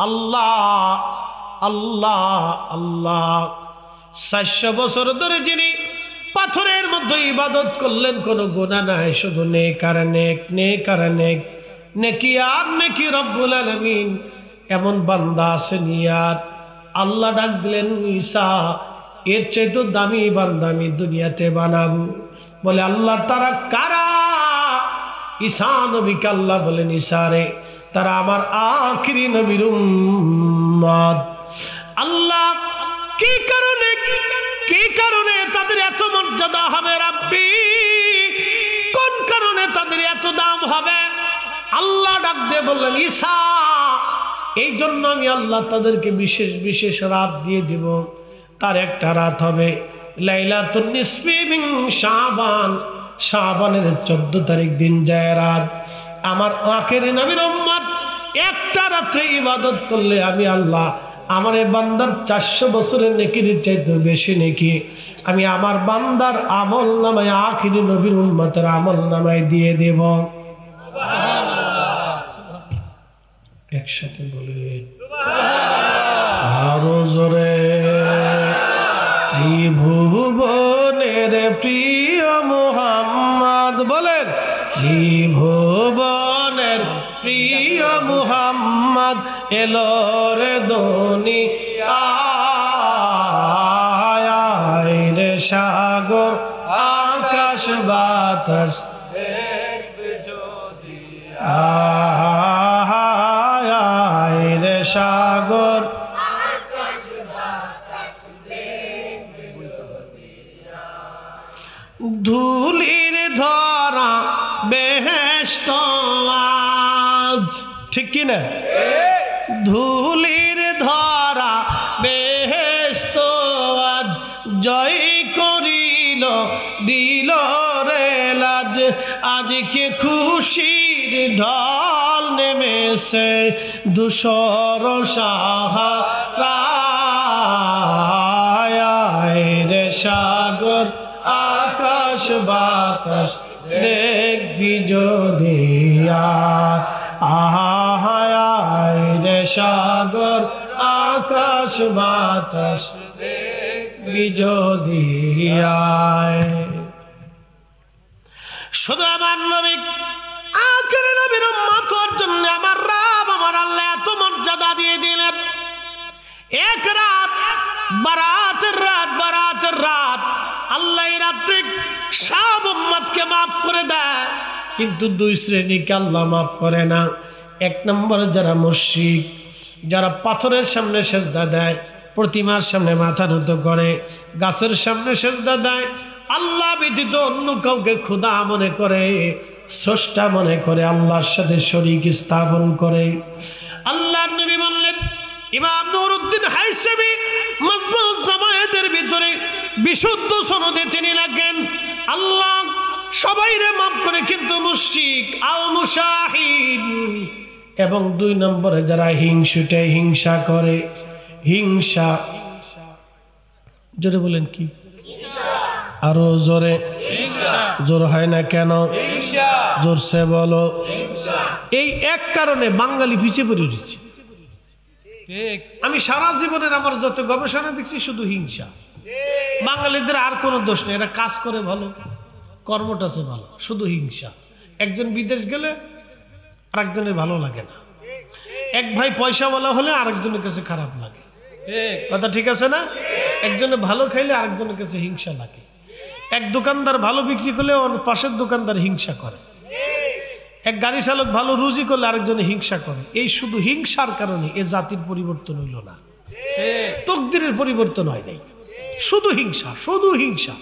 আল্লাহ আল্লাহ আল্লাহ 400 বছর ধরে যিনি পাথরের মধ্যে ইবাদত করলেন, কোনো গুনাহ নাই, শুধু নেক আর নেক, নেক আর নেক, নেকি আর নেকি। রব্বুল আলামিন এমন বান্দা আসেনি। আর আল্লাহ ডাক দিলেন, ঈসা এর চাইতে দামি বান্দা আমি দুনিয়াতে বানাবো। বলে আল্লাহ তারা কারা? ঈসা নবীকে আল্লাহ বলেন, ঈসা রে তারা আমার আখিরি নবীর উম্মত। আল্লাহ কি কারণে তাদের এত মর্যাদা হবে? রাব্বি কোন কারণে তাদের এত দাম হবে? আল্লাহ ডাক দিয়ে বললেন, ঈসা এই জন্য আমি আল্লাহ তাদেরকে বিশেষ বিশেষ রাত দিয়ে দিব। তার একটা রাত হবে লাইলাতুন নিসফি মিন শাবান, শাবানের 14 তারিখ দিন যায় রাত। আমার আখিরি নবীর উম্মত একটা রাত্রে ইবাদত করলে আমি আল্লাহ আমার এই বান্দার 400 বছরের নেকির চাইতে বেশি নেকি আমি আমার বান্দার আমল নামায় আখিরি নবীর উম্মতের আমল নামায় দিয়ে দেব। একসাথে বলেন আরো জোরে। ত্রিভুবনের প্রিয় মুহাম্মদ বলেন ত্রিভুবনের প্রিয় মুহাম্মদ এলো রে দুনিয়ায় রে সাগর আকাশ বাতাস আয় রে সাগর ধুলির ধরা বেহেশত আজ ঠিক কি না ধুলির ধরা বেহেশত আজ জয় করিল দিল রে লাজ আজকে খুশির ঢল নেমেছে ধূসর সাহারা রে সাগর আকাশ বাতাস দেখবি যদি আয় রে সাগর আকাশ বাতাস দেখবি যদি শুধু আমার নবী আখের নবীর উম্মতের জন্য আমার রব আমার আল্লাহ এত মর্যাদা দিয়ে দিলেন এক রাত বারাতের রাত আল্লাহ রাত্রে সব উম্মতকে মাফ করে দেয় কিন্তু দুই শ্রেণীকে আল্লাহ মাফ করে না এক নম্বরে যারা মুশরিক যারা পাথরের সামনে সেজদা দেয় প্রতিমার সামনে মাথা নত করে গাছের সামনে সেজদা দেয় আল্লাহ ব্যতীত অন্য কাউকে খোদা মনে করে স্রষ্টা মনে করে আল্লাহর সাথে শরীক স্থাপন করে আল্লাহর নবী বললেন ইমাম নুরউদ্দিন হাইসাবি মাজমুউজ জামায়াতের ভিতরে বিশুদ্ধ সনদে তিনি লেখেন আল্লাহ সবাইরে মাফ করে কিন্তু মুশরিক আও মুশাহিদ এবং দুই নম্বরে যারা হিংসা করে হিংসা জোরে বলেন কি আরো জোরে জোর হয় না কেন জোরসে বলো এই এক কারণে বাঙালি পিছিয়ে পড়ে রয়েছে আমি সারা জীবনের আমার যত গবেষণা দেখছি শুধু হিংসা বাঙালিদের আর কোনো দোষ নেই এরা কাজ করে ভালো কর্মটা আছে ভালো শুধু হিংসা একজন বিদেশ গেলে আরেকজনের ভালো লাগে না এক ভাই পয়সাওয়ালা হলে আরেকজনের কাছে খারাপ লাগে কথা ঠিক আছে না একজনে ভালো খাইলে আরেকজনের কাছে হিংসা লাগে এক দোকানদার ভালো বিক্রি করলে ওর পাশের দোকানদার হিংসা করে এক গাড়ি চালক ভালো রুজি করলে আরেকজনে হিংসা করে এই শুধু হিংসার কারণে এ জাতির পরিবর্তন হইল না তকদিরের পরিবর্তন হয় নাই শুধু হিংসা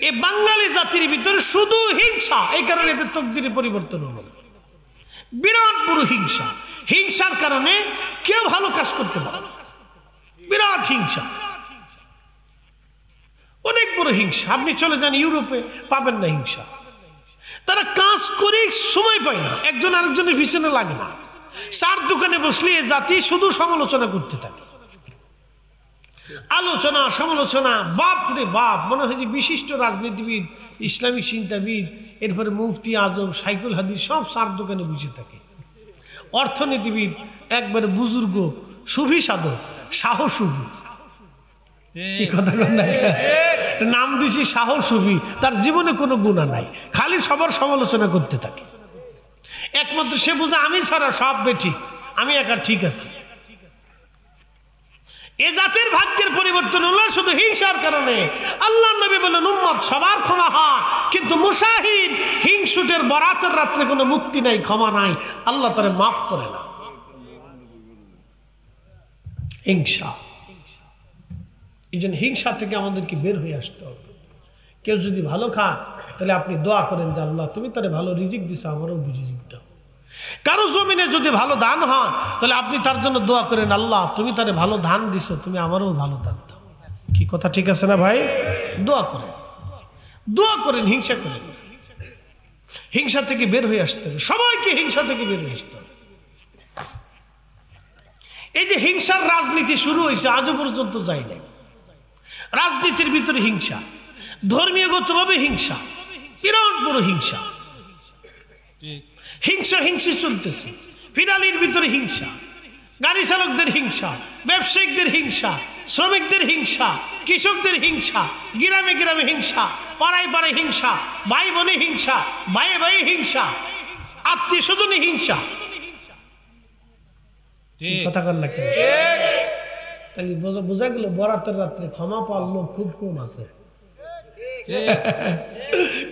এই বাঙালি জাতির ভিতরে শুধু হিংসা এই কারণে এদের তকদিরের পরিবর্তন হলো না বিরাট বড় হিংসার কারণে কেউ ভালো কাজ করতে পারে বিরাট হিংসা অনেক বড় হিংসা আপনি চলে যান ইউরোপে পাবেন না হিংসা তারা কাজ করে সময় পায় না একজন আরেকজনের পিছনে লাগে না চার দোকানে বসলে এ জাতি শুধু সমালোচনা করতে থাকে আলোচনা সমালোচনা বাপ রে বাপ মনে হয় যে বিশিষ্ট রাজনীতিবিদ ইসলামিক চিন্তাবিদ এরপরে মুফতি আজম সাইকুল হাদিস সব চার দোকানে বসে থাকে অর্থনীতিবিদ একবারে বুজুর্গ সুফি সাধক সাহসুফি কি কথা নাম দিছি সাহসুফি তার জীবনে কোনো গুণা নাই খালি সবার সমালোচনা করতে থাকে একমাত্র সে বুঝে আমি ছাড়া সব বেঠিক আমি একা ঠিক আছি এ জাতির ভাগ্যের পরিবর্তন হলো শুধু হিংসার কারণে আল্লাহর নবী বলেন উম্মত সবার ক্ষমা হয় কিন্তু মুশাহিদ হিংসুটের বরাতের রাত্রে কোনো মুক্তি নাই ক্ষমা নাই আল্লাহ তারে মাফ করে না হিংসা এই জন্য হিংসা থেকে আমাদেরকে বের হয়ে আসতে হবে কেউ যদি ভালো খায় তাহলে আপনি দোয়া করেন যে আল্লাহ তুমি তারে ভালো রিজিক দিছো আমারও রিজিক দাও কারো জমিনে যদি ভালো ধান হয় তাহলে আপনি তার জন্য দোয়া করেন আল্লাহ তুমি তারে ভালো ধান দিছো তুমি আমারও ভালো ধান দাও কি কথা ঠিক আছে না ভাই দোয়া করেন হিংসা করেন হিংসা থেকে বের হয়ে আসতে হবে সবাইকে হিংসা থেকে বের হয়ে আসতে হবে এই যে হিংসার রাজনীতি শুরু হয়েছে আজও পর্যন্ত যায় নাই রাজনীতির ভিতরে হিংসা ধর্মীয়গতভাবে হিংসা বিরাট বড় হিংসি চলতেছে ফিরালির ভিতরে হিংসা গাড়ি চালকদের হিংসা ব্যবসায়িকদের হিংসা শ্রমিকদের হিংসা কৃষকদের হিংসা গ্রামে গ্রামে হিংসা পাড়ায় পাড়ায় হিংসা, ভাই বোনে হিংসা, ভাইয়ে ভাইয়ে হিংসা, আত্মীয় স্বজনে হিংসা। কথা কর না কেন? তাহলে বোঝা গেল বরাতের রাত্রে ক্ষমা পাওয়ার লোক খুব কম আছে।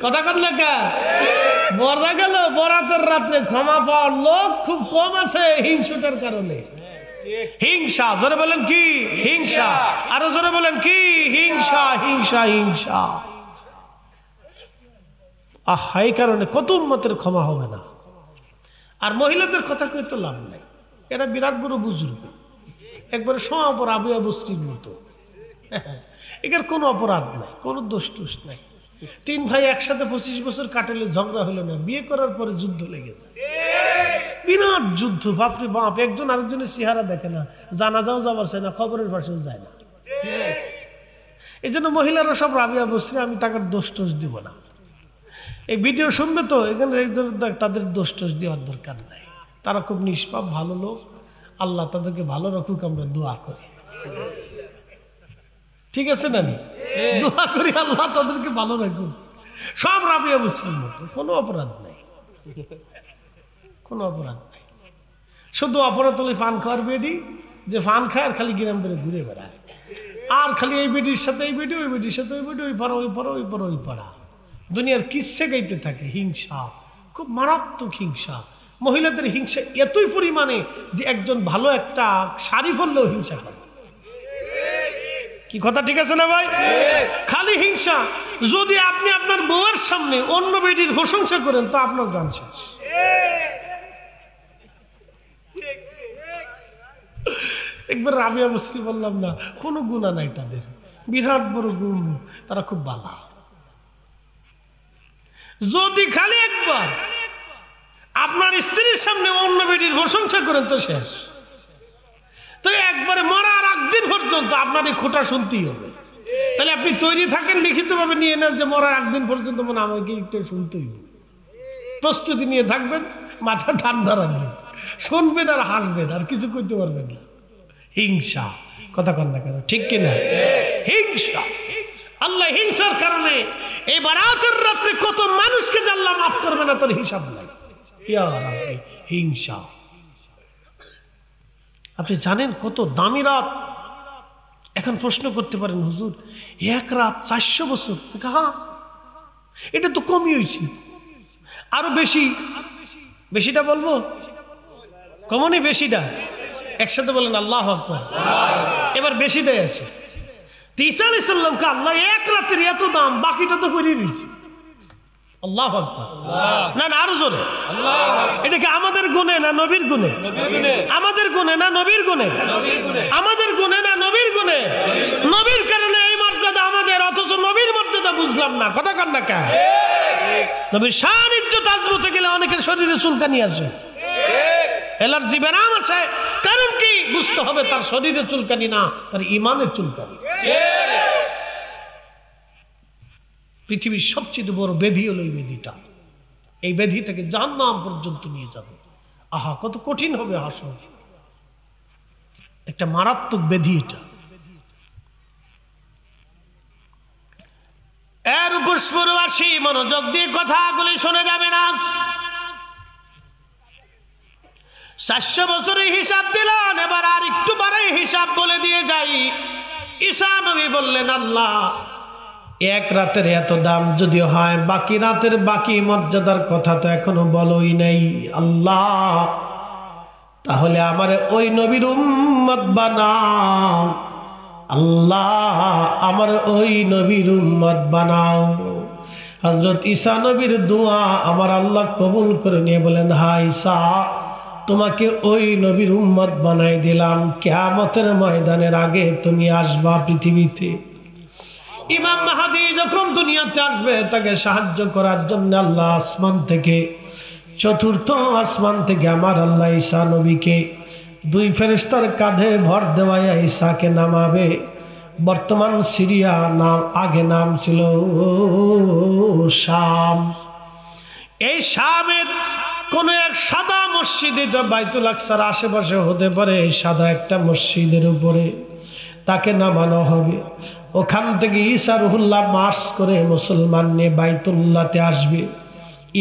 কথা কর না কেন? বোঝা গেল বরাতের রাত্রে ক্ষমা পাওয়ার লোক খুব কম আছে হিংসাটার কারণে। হিংসা, জোরে বলেন কি? হিংসা। আরো জোরে বলেন কি? হিংসা, হিংসা, হিংসা। এই কারণে কত উম্মতের ক্ষমা হবে না। আর মহিলাদের কথা কই তো লাভ নাই, এরা বিরাট বড় বুজুর্গ, একবারে সমাপর আবু আবু শ্রীর মতো। এর কোনো অপরাধ নাই, কোনো দোষ টোষ নাই। 3 ভাই একসাথে 25 বছর কাটালে ঝগড়া হলো না, বিয়ে করার পরে যুদ্ধ লেগে যায়, বিরাট যুদ্ধ। বাপরে বাপ, একজন আরেকজনের চেহারা দেখে না, জানাজাও যাবার চায় না, খবরের পাশেও যায় না। এই জন্য মহিলারা সব রাবিয়া বসছে, আমি তাকে দোষ টোষ দিব না। এই ভিডিও শুনবে তো, এখানে তাদের দোষ টোষ দেওয়ার দরকার নাই, তারা খুব নিষ্পাপ ভালো লোক, আল্লাহ তাদেরকে ভালো রাখুক, আমরা দোয়া করি। ঠিক আছে না? দোয়া করি আল্লাহ তাদেরকে ভালো রাখুক। সব রাবিয়া বসছেন মতো, কোনো অপরাধ নাই, কোনো অপরাধ নাই। শুধু অপরাধ হলে ফান খাওয়ার বেডি, যে ফান খায় আর খালি গ্রাম করে ঘুরে বেড়ায়, আর খালি এই বেডির সাথে এই বেডি, ওই বেডির সাথে ওই বেডি, ওই পাড়া ওই পাড়া, ওই পাড়া ওই পাড়া, দুনিয়ার কিসে গাইতে থাকে। হিংসা, খুব মারাত্মক হিংসা। মহিলাদের হিংসা এতই পরিমাণে যে একজন ভালো একটা শাড়ি পরলেও হিংসা করে। কি কথা ঠিক আছে না ভাই? খালি হিংসা। যদি আপনি আপনার বউয়ের সামনে অন্য বেডির প্রশংসা করেন তো আপনার জান শেষ। একবার রাবিয়া বসরি বললাম না, কোনো গুণা নাই তাদের, বিরাট বড় গুণ, তারা খুব ভালো। যদি খালি একবার আপনার স্ত্রীর সামনে অন্য বেটির প্রশংসা করেন তো শেষ। তো একবারে মরার একদিন পর্যন্ত আপনার এই খোঁটা শুনতেই হবে। তাহলে আপনি তৈরি থাকেন, লিখিতভাবে নিয়ে নেন যে মরার একদিন পর্যন্ত মনে আমাকে একটু শুনতেই হবে। প্রস্তুতি নিয়ে থাকবেন, মাথা ঠান্ডা রাখবেন, শুনবেন আর হাসবেন, আর কিছু করতে পারবেন না। হিংসা, কথা কন না কেন? ঠিক কিনা? হিংসা। আল্লাহ হিংসার কারণে এই বারাতের রাত্রে কত মানুষকে আল্লাহ মাফ করবে না, তার হিসাব নাই। হিংসা। আপনি জানেন কত দামি রাত? এখন প্রশ্ন করতে পারেন, হুজুর এক রাত 400 বছর, এটা তো কমই হয়েছে, আরো বেশি। বেশিটা বলবো? কমনই বেশিটা? একসাথে বলেন আল্লাহু আকবার। এবার বেশিটাই আছে। ঈসা আলাইহিস সালামকে আল্লাহ এক রাতের এত দাম, বাকিটা তো করে দিয়েছে। আল্লাহু আকবার। না না, আরো জোরে। এটা কি আমাদের গুণে না নবীর গুণে? আমাদের গুণে না নবীর গুণে? আমাদের গুণে না নবীর গুণে? নবীর কারণে এই মর্যাদা আমাদের, অথচ নবীর মর্যাদা বুঝলাম না। কথা কন না কে? নবীর শান ইজ্জত আজমতে গেলে অনেকের শরীরে চুলকানি আসে, অ্যালার্জি ব্যারাম আছে। কারণ কি? বুঝতে হবে তার শরীরে চুলকানি না, তার ইমানের চুলকানি। পৃথিবীর সবচেয়ে বড় ব্যাধি হলো এই ব্যাধিটা। এই ব্যাধি থেকে জাহান্নাম পর্যন্ত নিয়ে যাবে। আহা, কত কঠিন হবে হাসর। একটা মারাত্মক ব্যাধি এটা। এর উপর পুরবাসী মনোযোগ দিয়ে কথাগুলি শুনে যাবেন। আজ 400 বছরের হিসাব দিলেন, এবার আর একটু বাড়াই হিসাব বলে দিয়ে যাই। ঈসা নবী বললেন, আল্লাহ এক রাতের এত দাম যদি হয়, বাকি রাতের বাকি মর্যাদার কথা তো এখনো বলোই নাই। আল্লাহ তাহলে আমারে ওই নবীর উম্মত বানাও। আল্লাহ আমার ওই নবীর উম্মত বানাও। হযরত ঈসা নবীর দোয়া আমার আল্লাহ কবুল করে নিয়ে বলেন, হ্যাঁ ঈসা, তোমাকে ওই নবীর উম্মত বানাই দিলাম। কিয়ামতের ময়দানের আগে তুমি আসবা পৃথিবীতে। ইমাম মাহদী যখন দুনিয়াতে আসবে, তাকে সাহায্য করার জন্য আল্লাহ আসমান থেকে, চতুর্থ আসমান থেকে আমার আল্লাহ ঈসা নবীকে 2 ফেরেশতার কাঁধে ভর দেওয়ায় ঈসাকে নামাবে। বর্তমান সিরিয়া নাম, আগে নাম ছিল শাম। এই শামের কোন এক সাদা মসজিদে, বাইতুল আকসার আশেপাশে হতে পারে, সাদা একটা মসজিদের উপরে তাকে নামানো হবে। ওখান থেকে ঈসা রুহুল্লাহ মার্চ করে মুসলমান নিয়ে বাইতুল্লাহতে আসবে।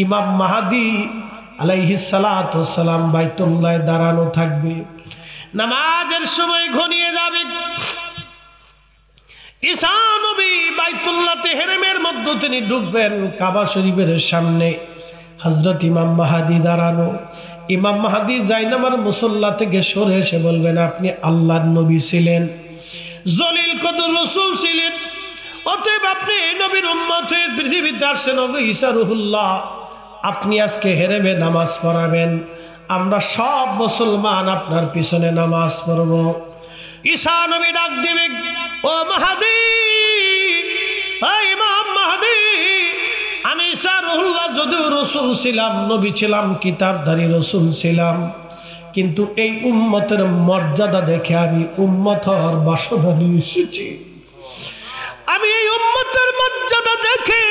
ইমাম মাহদী আলাইহিস সালাতু ওয়াস সালাম বাইতুল্লাহে দাঁড়ানো থাকবে। নামাজের সময় ঘনিয়ে যাবে। ঈসা নবী বাইতুল্লাহতে হেরেমের মধ্যে তিনি ঢুকবেন। কাবা শরীফের সামনে হযরত ইমাম মাহদী দাঁড়ানো। ইমাম মাহদী জায়নামার মুসল্লা থেকে সরে এসে বলবেন, আপনি আল্লাহর নবী ছিলেন, জলিল কদর রাসূল ছিলেন, অতএব আপনি এই নবীর উম্মত হয়ে পৃথিবীতে আসছেন। নবী ঈসা রুহুল্লাহ, আপনি আজকে হেরেমে নামাজ পড়াবেন, আমরা সব মুসলমান আপনার পিছনে নামাজ পড়ব। ঈসা নবী ডাক দিবে, ও মাহদী, ইমাম মাহদী, আমি ঈসা রুহুল্লাহ যদিও রসুল ছিলাম, নবী ছিলাম, কিতাবধারী রসুল ছিলাম, কিন্তু এই উম্মতের মর্যাদা দেখে আমি উম্মত হওয়ার বাসনা নিয়ে এসেছি। আমি এই উম্মতের মর্যাদা দেখে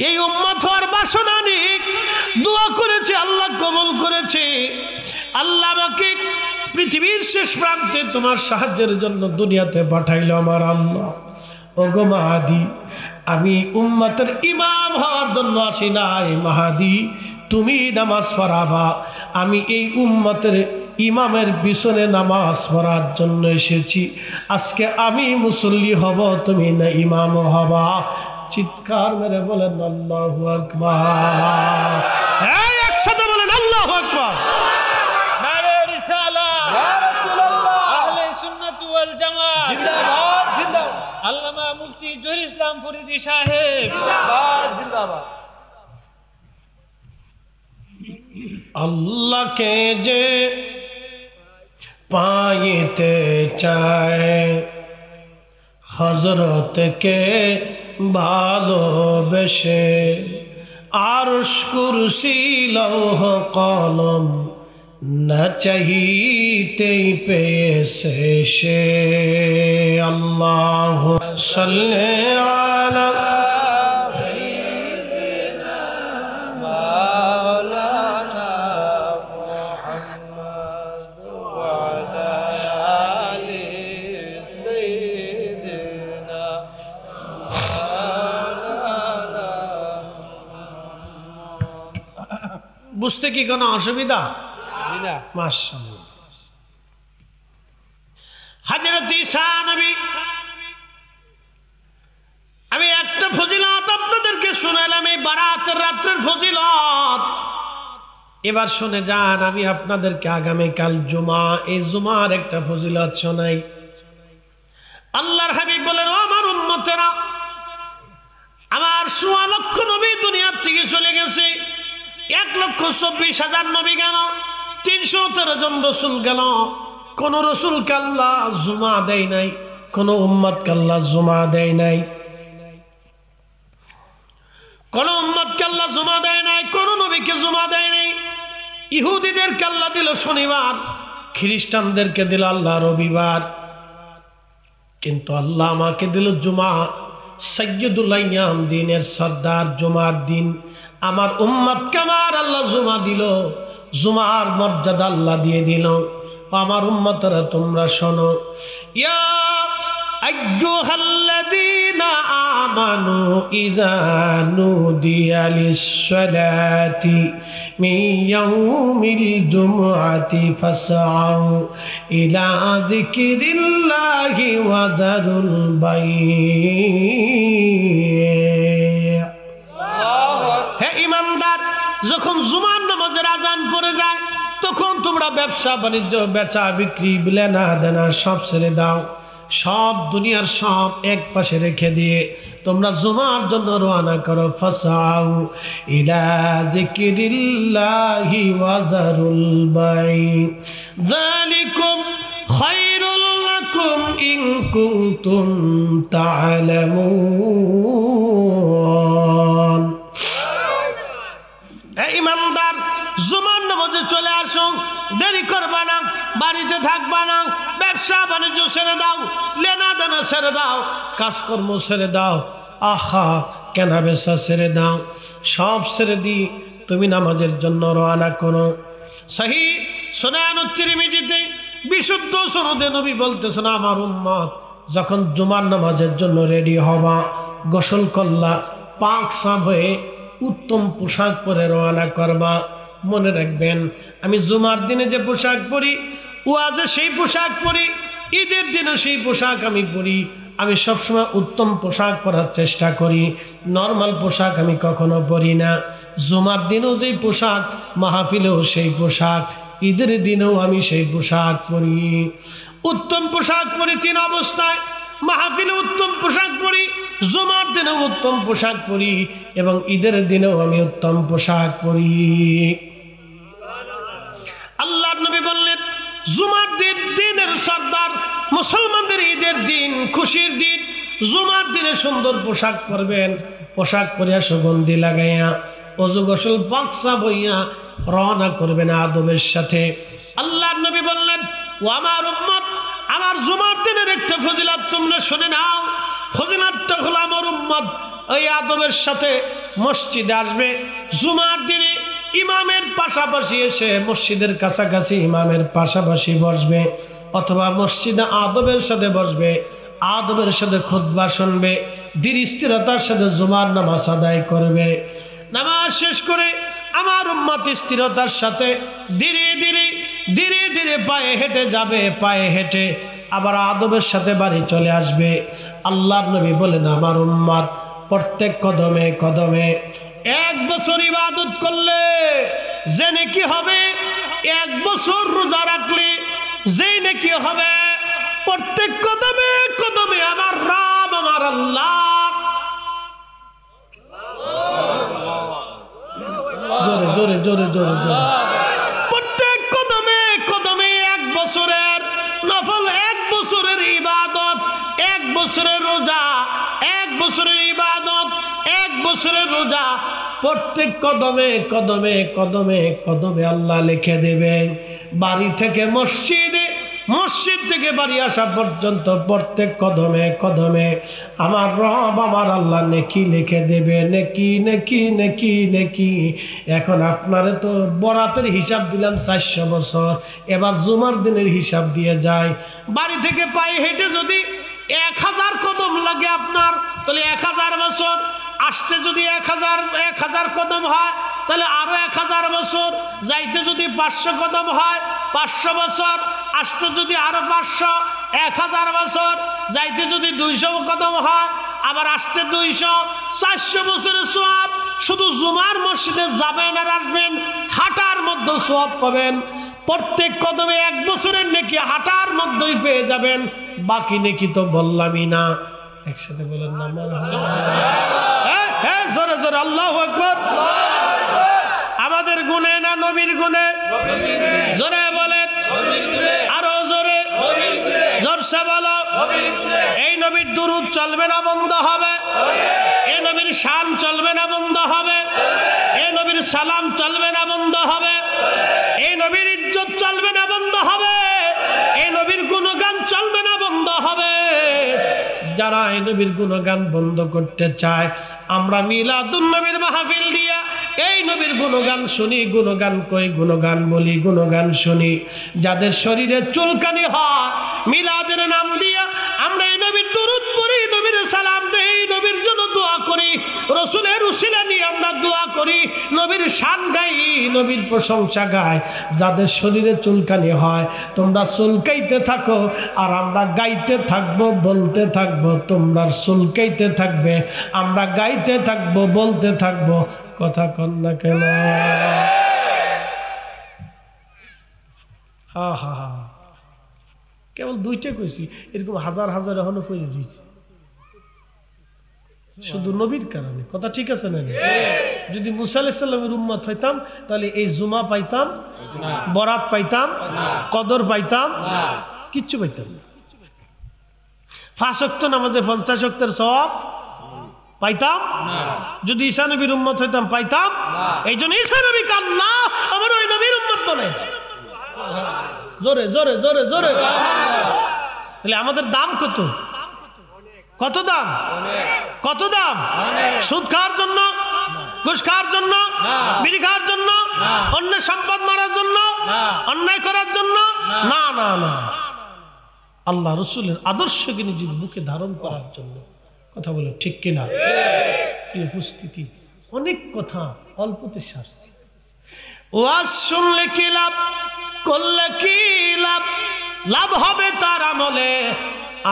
এই উম্মত হওয়ার বাসনা নিয়ে দোয়া করেছি, আল্লাহ কবুল করেছে। আল্লাহ আমাকে পৃথিবীর শেষ প্রান্তে তোমার সাহায্যের জন্য দুনিয়াতে পাঠাইল আমার আল্লাহ। ওগো মাহদী, আমি উম্মতের ইমাম হওয়ার জন্য আসি নাই, মাহদী তুমি নামাজ পড়াবা, আমি এই উম্মতের ইমামের পিছনে নামাজ পড়ার জন্য এসেছি। আজকে আমি মুসল্লি হব, তুমি না ইমাম হবা। চিৎকার মেরে বলেন আল্লাহু আকবার। এই একসাথে বলেন আল্লাহু আকবার। নারে রিসালাত, ইয়া রাসূলুল্লাহ, আহলে সুন্নাত ওয়াল জামাত জিন্দাবাদ, জিন্দাবাদ। আল্লামা মুফতি জহির ইসলাম ফরিদী সাহেব জিন্দাবাদ, জিন্দাবাদ। আল্লাহকে যে পাইতে চায়, হযরতকে ভালোবেসে, আরশ কুরসি লৌহ কলম না চাহিতেই পেয়েছে সে। আল্লাহু সাল্লি আলা বুঝতে কি কোনো অসুবিধা? মাশাআল্লাহ। হযরত ঈসা নবী, আমি একটা ফজিলত আপনাদেরকে শুনালাম, এই বারাতের রাত্রের ফজিলত। এবার শুনে যান, আমি আপনাদেরকে আগামীকাল জুমা, এই জুমার একটা ফজিলত শোনাই। আল্লাহর হাবিব বলেন, ও আমার উম্মতেরা, আমার ১৬ লক্ষ নবী দুনিয়ার থেকে চলে গেছে, ১,২৪,০০০ নবী গেল, ৩১৩ জন রসুল গেল, কোন রসুল কাল্লা জুমা দেয় নাই, কোন উম্মত কাল্লা জুমা দেয় নাই, কোন উম্মত কাল্লা জুমা দেয় নাই, কোন নবীকে জুমা দেয় নাই। ইহুদিদের কাল্লা দিল শনিবার, খ্রিস্টানদেরকে দিল আল্লাহ রবিবার, কিন্তু আল্লাহ আমাকে দিল জুমা, সাইয়্যিদুল আইয়াম, দিনের সর্দার, জুমার দিন আমার উম্মতকে আমার আল্লাহ জুমা দিল, জুমার মর্যাদা আল্লাহ দিয়ে দিল। আমার উম্মতরা তোমরা শোনো, ইয়া আইয়ুহাল্লাযীনা আমানু ইযা নুদিয়া লিস-সালাতি মিন ইয়াউমিল জুমআতি ফাসআউ ইলা যিকরিল্লাহি ওয়া যারুল বাই'। হে ঈমানদার, যখন জুমার নামাজের আজান পড়ে যায়, তখন তোমরা ব্যবসা বাণিজ্য, বেচা বিক্রি, লেনা দেনা সব ছেড়ে দাও, সব দুনিয়ার সব এক পাশে রেখে দিয়ে তোমরা জুমার জন্য রওনা করো। ফাসাউ ইলা যিকরিল্লাহি ওয়া যারুল বাই', যালিকুম খায়রুল লাকুম ইন কুনতুম তা'লামুন। ঈমানদার, জুমার নামাজে চলে আসো, দেরি করবা না, বাড়িতে থাকবা না, ব্যবসা বাণিজ্য ছেড়ে দাও, লেনা দেনা ছেড়ে দাও, কাজকর্ম ছেড়ে দাও, আহা কেনা বেচা ছেড়ে দাও, সব ছেড়ে দি তুমি নামাজের জন্য রওনা করো। সহিহ সুনান তিরমিজিতে বিশুদ্ধ সনদে নবী বলতেছেন, আমার উম্মত যখন জুমার নামাজের জন্য রেডি হবা, গোসল করলা, পাক সাফ হয়ে উত্তম পোশাক পরে রওনা করবা। মনে রাখবেন, আমি জুমার দিনে যে পোশাক পরি, ওয়াজে সেই পোশাক পরি, ঈদের দিনে সেই পোশাক আমি পরি। আমি সবসময় উত্তম পোশাক পরার চেষ্টা করি, নর্মাল পোশাক আমি কখনো পরি না। জুমার দিনেও যেই পোশাক, মাহফিলেও সেই পোশাক, ঈদের দিনেও আমি সেই পোশাক পরি। উত্তম পোশাক পরি 3 অবস্থায়। মাহফিলে উত্তম পোশাক পরি, জুমার দিনেও উত্তম পোশাক পরি, এবং ঈদের দিনেও আমি উত্তম পোশাক পরি। আল্লাহর নবী বললেন, জুমার দিন দিনের সর্দার, মুসলমানদের ঈদের দিন, খুশির দিন। জুমার দিনে সুন্দর পোশাক পরবেন, পোশাক পরিয়া সুগন্ধি লাগাইয়া ওযু গোসল পাকসা বইয়া রওনা করবেন আদবের সাথে। আল্লাহর নবী বললেন, ও আমার উম্মত, আমার জুমার দিনের একটা ফজিলত তোমরা শুনে নাও। ফজিলতটা হলো, আমার উম্মত ওই আদবের সাথে মসজিদে আসবে। জুমার দিনে ইমামের পাশাপাশি এসে, মসজিদের কাছাকাছি ইমামের পাশাপাশি বসবে, অথবা মসজিদে আদবের সাথে বসবে, আদবের সাথে খুতবা শুনবে, ধীর স্থিরতার সাথে জুমার নামাজ আদায় করবে। নামাজ শেষ করে আমার উম্মত স্থিরতার সাথে ধীরে ধীরে ধীরে ধীরে পায়ে হেঁটে যাবে, পায়ে হেঁটে আবার আদবের সাথে বাড়ি চলে আসবে। আল্লাহর নবী বলেন, আমার উম্মত প্রত্যেক কদমে কদমে 1 বছর ইবাদত করলে যে নেকি হবে, 1 বছর রোজা রাখলে যে নেকি হবে, প্রত্যেক কদমে কদমে আমার রব, আমার আল্লাহ, জোরে জোরে জোরে জোরে জোরে, প্রত্যেক কদমে কদমে 1 বছরের নফল, 1 বছরের ইবাদত, 1 বছরের রোজা, 1 বছরের ইবাদত, 1 বছরের রোজা, প্রত্যেক কদমে কদমে কদমে কদমে আল্লাহ লিখে দেবেন। বাড়ি থেকে মসজিদে, মসজিদ থেকে বাড়ি আসা পর্যন্ত প্রত্যেক কদমে কদমে আমার রব, আমার আল্লাহ নেকি লিখে দেবে, নেকি নেকি নেকি নেকি। এখন আপনারে তো বরাতের হিসাব দিলাম 400 বছর, এবার জুমার দিনের হিসাব দিয়ে যায়। বাড়ি থেকে পায়ে হেঁটে যদি 1000 কদম লাগে আপনার, তাহলে 1000 বছর। আসতে যদি 1000 কদম হয়, তাহলে আরো 1000 বছর। যাইতে যদি 500 কদম হয়, 500 বছর। আসতে যদি আরো 500, 1000 বছর। যাইতে যদি 200 কদম হয়, আবার আসতে 200, 400 বছরের সওয়াব। শুধু জুমার মসজিদে যাবেন আর আসবেন, হাঁটার মধ্যে সওয়াব পাবেন। প্রত্যেক কদমে 1 বছরের নেকি হাঁটার মধ্যেই পেয়ে যাবেন। বাকি নেকি তো বললামই না। একসাথে বলেন না, হ্যাঁ জোরে জোরে আল্লাহু আকবার। আমাদের গুণে না নবীর গুণে? জোরে বলেন, আরো জোরে, জোরসে বলো। এই নবীর দুরূদ চলবে না বন্ধ হবে, এই নবীর শান চলবে না বন্ধ হবে, এই নবীর সালাম চলবে না বন্ধ হবে, এই নবীর ইজ্জত চলবে না বন্ধ হবে, এই নবীর গুণগান চলবে না বন্ধ হবে। যারা এই নবীর গুণগান বন্ধ করতে চায়, আমরা মিলাদুন নবীর মাহফিল দিয়া এই নবীর গুণগান শুনি, গুণগান কই, গুণগান বলি, গুণগান শুনি। যাদের শরীরে চুলকানি হয়, মিলাদের নাম দিয়া আমরা এই নবীর দুরূদ পড়ি, নবীর সালাম দেই, নবীর জন্য দোয়া করি, রসুলের উসিলা নিয়ে আমরা দোয়া করি, নবীর শান গাই, নবীর প্রশংসা গাই। যাদের শরীরে চুলকানি হয়, তোমরা চুলকাইতে থাকো, আর আমরা গাইতে থাকবো, বলতে থাকবো। তোমরা চুলকাইতে থাকবে, আমরা গাইতে থাকবো, বলতে থাকবো। কথা কন না কেন? হা হা হা, কেবল 2টা কইছি, এরকম হাজার হাজার এখনো পড়ে রয়েছে, শুধু নবীর কারণে। কথা ঠিক আছে না? যদি মুসা আলাইহিস সালামের উম্মত হইতাম, তাহলে এই জুমা পাইতাম, বরাত পাইতাম, কদর পাইতাম, কিচ্ছু পাইতাম না। 5 ওয়াক্ত নামাজে 50 ওয়াক্তের সওয়াব পাইতাম। যদি ঈসা নবীর উম্মত হইতাম, পাইতাম। এই জন্য ঈসা নবীকে আল্লাহ আমার ওই নবীর উম্মত বানাই। জোরে জোরে জোরে জোরে। তাহলে আমাদের দাম কত? কত দাম? কত দাম? সুদ খাওয়ার জন্য, ঘুষ খাওয়ার জন্য, বিড়ি খাওয়ার জন্য, অন্যের সম্পদ মারার জন্য, অন্যায় করার জন্য না, না না, আল্লাহ রসুলের আদর্শকে নিজের বুকে ধারণ করার জন্য। কথা বলে ঠিক কিনা? উপস্থিতি, অনেক কথা অল্পতে সারছি। ওয়াজ শুনলে কি লাভ, করলে কি লাভ? লাভ হবে তার আমলে,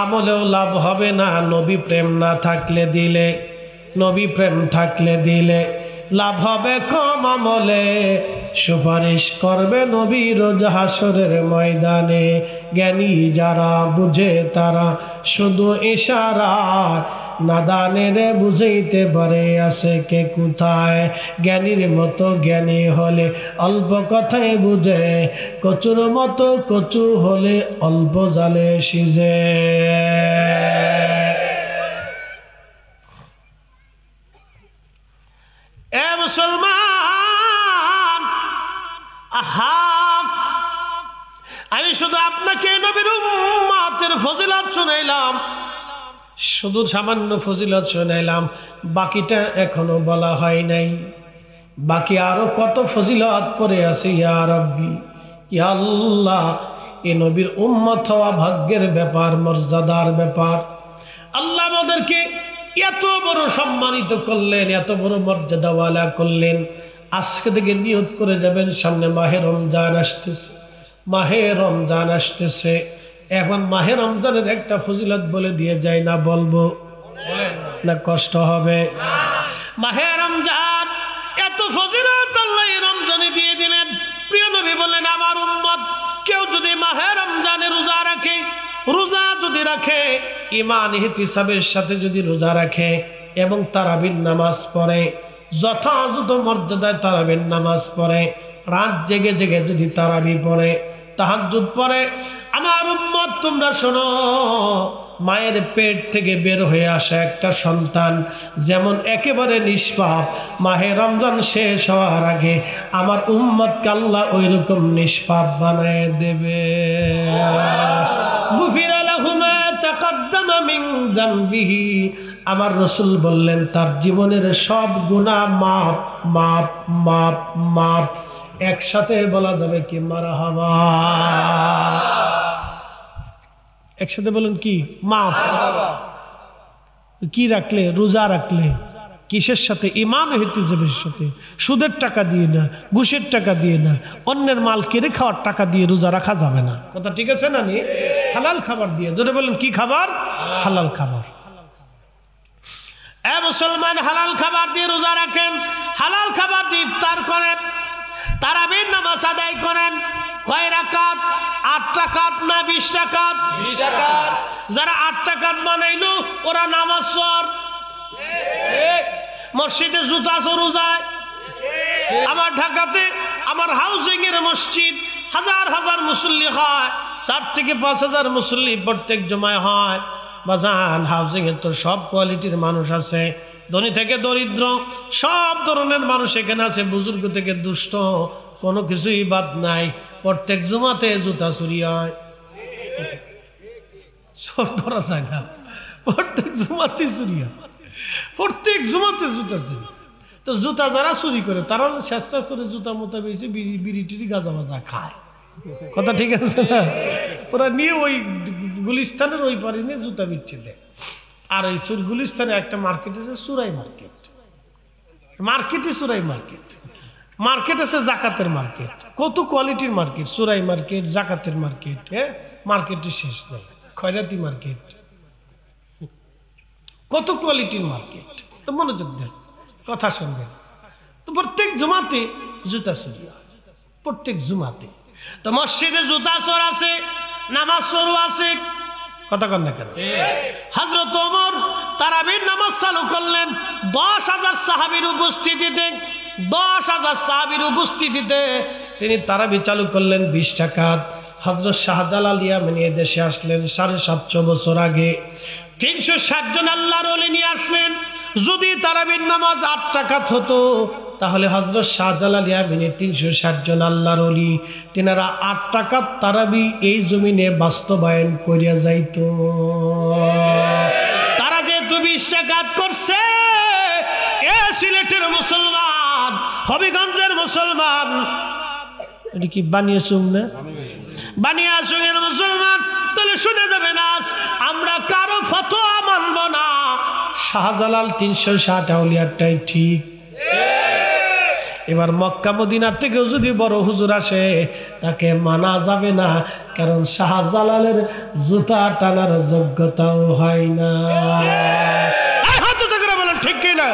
আমলেও লাভ হবে না নবী প্রেম না থাকলে দিলে। নবী প্রেম থাকলে দিলে লাভ হবে কম আমলে। সুপারিশ করবে নবী রোজ হাসরের ময়দানে। জ্ঞানী যারা বুঝে তারা শুধু ইশারা, নাদানের বুঝাইতে পারে আছে কে কোথায়। জ্ঞানীর মতো জ্ঞানী হলে অল্প কথায় বুঝে, কচুর মতো কচু হলে অল্প জালে সিজে। এ মুসলমান, আহা, আমি শুধু আপনাকে নবীর উম্মতের ফজিলত শুনাইলাম, শুধু সামান্য ফজিলত শুনাইলাম, বাকিটা এখনো বলা হয় নাই। বাকি আরো কত ফজিলত পড়ে আছে। ইয়া রাব্বি, ইয়া আল্লাহ, এই নবীর উম্মত হওয়া ভাগ্যের ব্যাপার, মর্যাদার ব্যাপার। আল্লাহ আমাদেরকে এত বড় সম্মানিত করলেন, এত বড় মর্যাদাওয়ালা করলেন। আজকে থেকে নিয়ত করে যাবেন, সামনে মাহে রমজান আসতেছে, মাহে রমজান আসতেছে। এখন মাহে রমজানের একটা ফজিলত বলে দিয়ে যায় না, বলবো না কষ্ট হবে? মাহে রমজান এত ফজিলত আল্লাহ রমজানে দিয়ে দিলেন। প্রিয় নবী বললেন, আমার উম্মত কেউ যদি মাহে রমজানে রোজা রাখে, রোজা যদি রাখে, ঈমান ইহতিসাবের সাথে যদি রোজা রাখে এবং তারাবির নামাজ পড়ে, যথাযথ মর্যাদায় তারাবির নামাজ পড়ে, রাত জেগে জেগে যদি তারাবি পড়ে, তাহাজ্জুদ পড়ে, আমার উম্মত তোমরা শোনো, মায়ের পেট থেকে বের হয়ে আসা একটা সন্তান যেমন একেবারে নিষ্পাপ, মাহে রমজান শেষ হওয়ার আগে আমার উম্মতকে আল্লাহ ওই রকম নিষ্পাপ বানায় দেবে। গুফিরা লাহু মা তাকাদ্দামা মিন যামবিহি, আমার রাসূল বললেন তার জীবনের সব গুনাহ মাপ মাপ মাপ মাপ। একসাথে বলা যাবে কি মারহাবা? একসাথে বলেন কি? মাফ। কি রাখলে? রোজা রাখলে। কিসের সাথে? ঈমান ও ইহতিসাবের সাথে। সুদের টাকা দিয়ে না, ঘুষের টাকা দিয়ে না, অন্যের মাল কেড়ে খাওয়ার টাকা দিয়ে রোজা রাখা যাবে না। কথা ঠিক আছে না? নি হালাল খাবার দিয়ে। যদি বলেন কি খাবার? হালাল খাবার। এ মুসলমান, হালাল খাবার দিয়ে রোজা রাখেন, হালাল খাবার দিয়ে ইফতার করেন, তারাবির নামাজ আদায় করেন। কয় রাকাত? 8 রাকাত না 20 রাকাত? 20 রাকাত। যারা 8 রাকাত বানাইলো ওরা নামাজ পড়, মসজিদে জুতা চোর যায়। আমার ঢাকাতে আমার হাউজিং এর মসজিদ হাজার হাজার মুসল্লি হয়, 4 থেকে 5 হাজার মুসল্লি প্রত্যেক জমায় হয়। বাজান, হাউজিং এর তো সব কোয়ালিটির মানুষ আছে, ধনী থেকে দরিদ্র সব ধরনের মানুষ এখানে আছে, বুজুর্গ থেকে দুষ্ট, কোনো কিছুই বাদ নাই। প্রত্যেক জুমাতে জুতা চুরি হয়, চোর ধরা যায় না, প্রত্যেক জুমাতে চুরি হয়, প্রত্যেক জুমাতে জুতা চুরি। তো জুতা যারা চুরি করে তারা চেষ্টা করে জুতা মোতা বেশি বিড়ি টিড়ি গাঁজা মাজা খায়। কথা ঠিক আছে না? ওরা নিয়ে ওই গুলিস্তানের ওই পারে নিয়ে জুতা বিচ্ছে দেয়। আর ওই গুলিস্তানে একটা মার্কেট আছে, সুরাই মার্কেট। মার্কেটে সুরাই মার্কেট, মার্কেট আছে জাকাতের মার্কেট, কত কোয়ালিটির মার্কেট, সুরাই মার্কেট, জাকাতের মার্কেট। হ্যাঁ, মার্কেটের শেষ নেই। খয়রাতি মার্কেট, কত কোয়ালিটির মার্কেট। তো মনোযোগ দেন, কথা শুনবেন। তো প্রত্যেক জুমাতে জুতা চুরি হয়, প্রত্যেক জুমাতে। তো মসজিদে জুতা চোর আছে, নামাজ চোরও আছে। কথা কন না কেন? হযরত ওমর তারাবির নামাজ চালু করলেন 10,000 সাহাবীর উপস্থিতিতে। 10,000 সাহাবীর উপস্থিতিতে তিনি তারাবি চালু করলেন 20 রাকাত। হযরত শাহজালাল ইয়ামানি দেশে আসলেন 750 বছর আগে। 360 জন আল্লাহর ওলি নিয়ে আসলেন। যদি তারাবির নামাজ 8 রাকাত হতো তাহলে হযরত শাহজালাল ইয়ামানি 360 জন আল্লাহর ওলি, তিনারা 8 রাকাত তারাবি এই জমিনে বাস্তবায়ন করিয়া যাইত। তারা যেহেতু 20 রাকাত করছে, এ সিলেটের মুসলমান হবিগঞ্জের মুসলমান, এটা কি বানিয়েছুম না? বানিয়াচুঙের মুসলমান, তাহলে শুনে যাবেন আজ আমরা কারো ফতোয়া মানব না। শাহজালাল 360 আউলিয়ারটাই ঠিক। এবার মক্কা মদিনার থেকেও যদি বড় হুজুর আসে তাকে মানা যাবে না, কারণ শাহজালালের জুতা টানার যোগ্যতাও হয় না। বলেন ঠিক কিনা?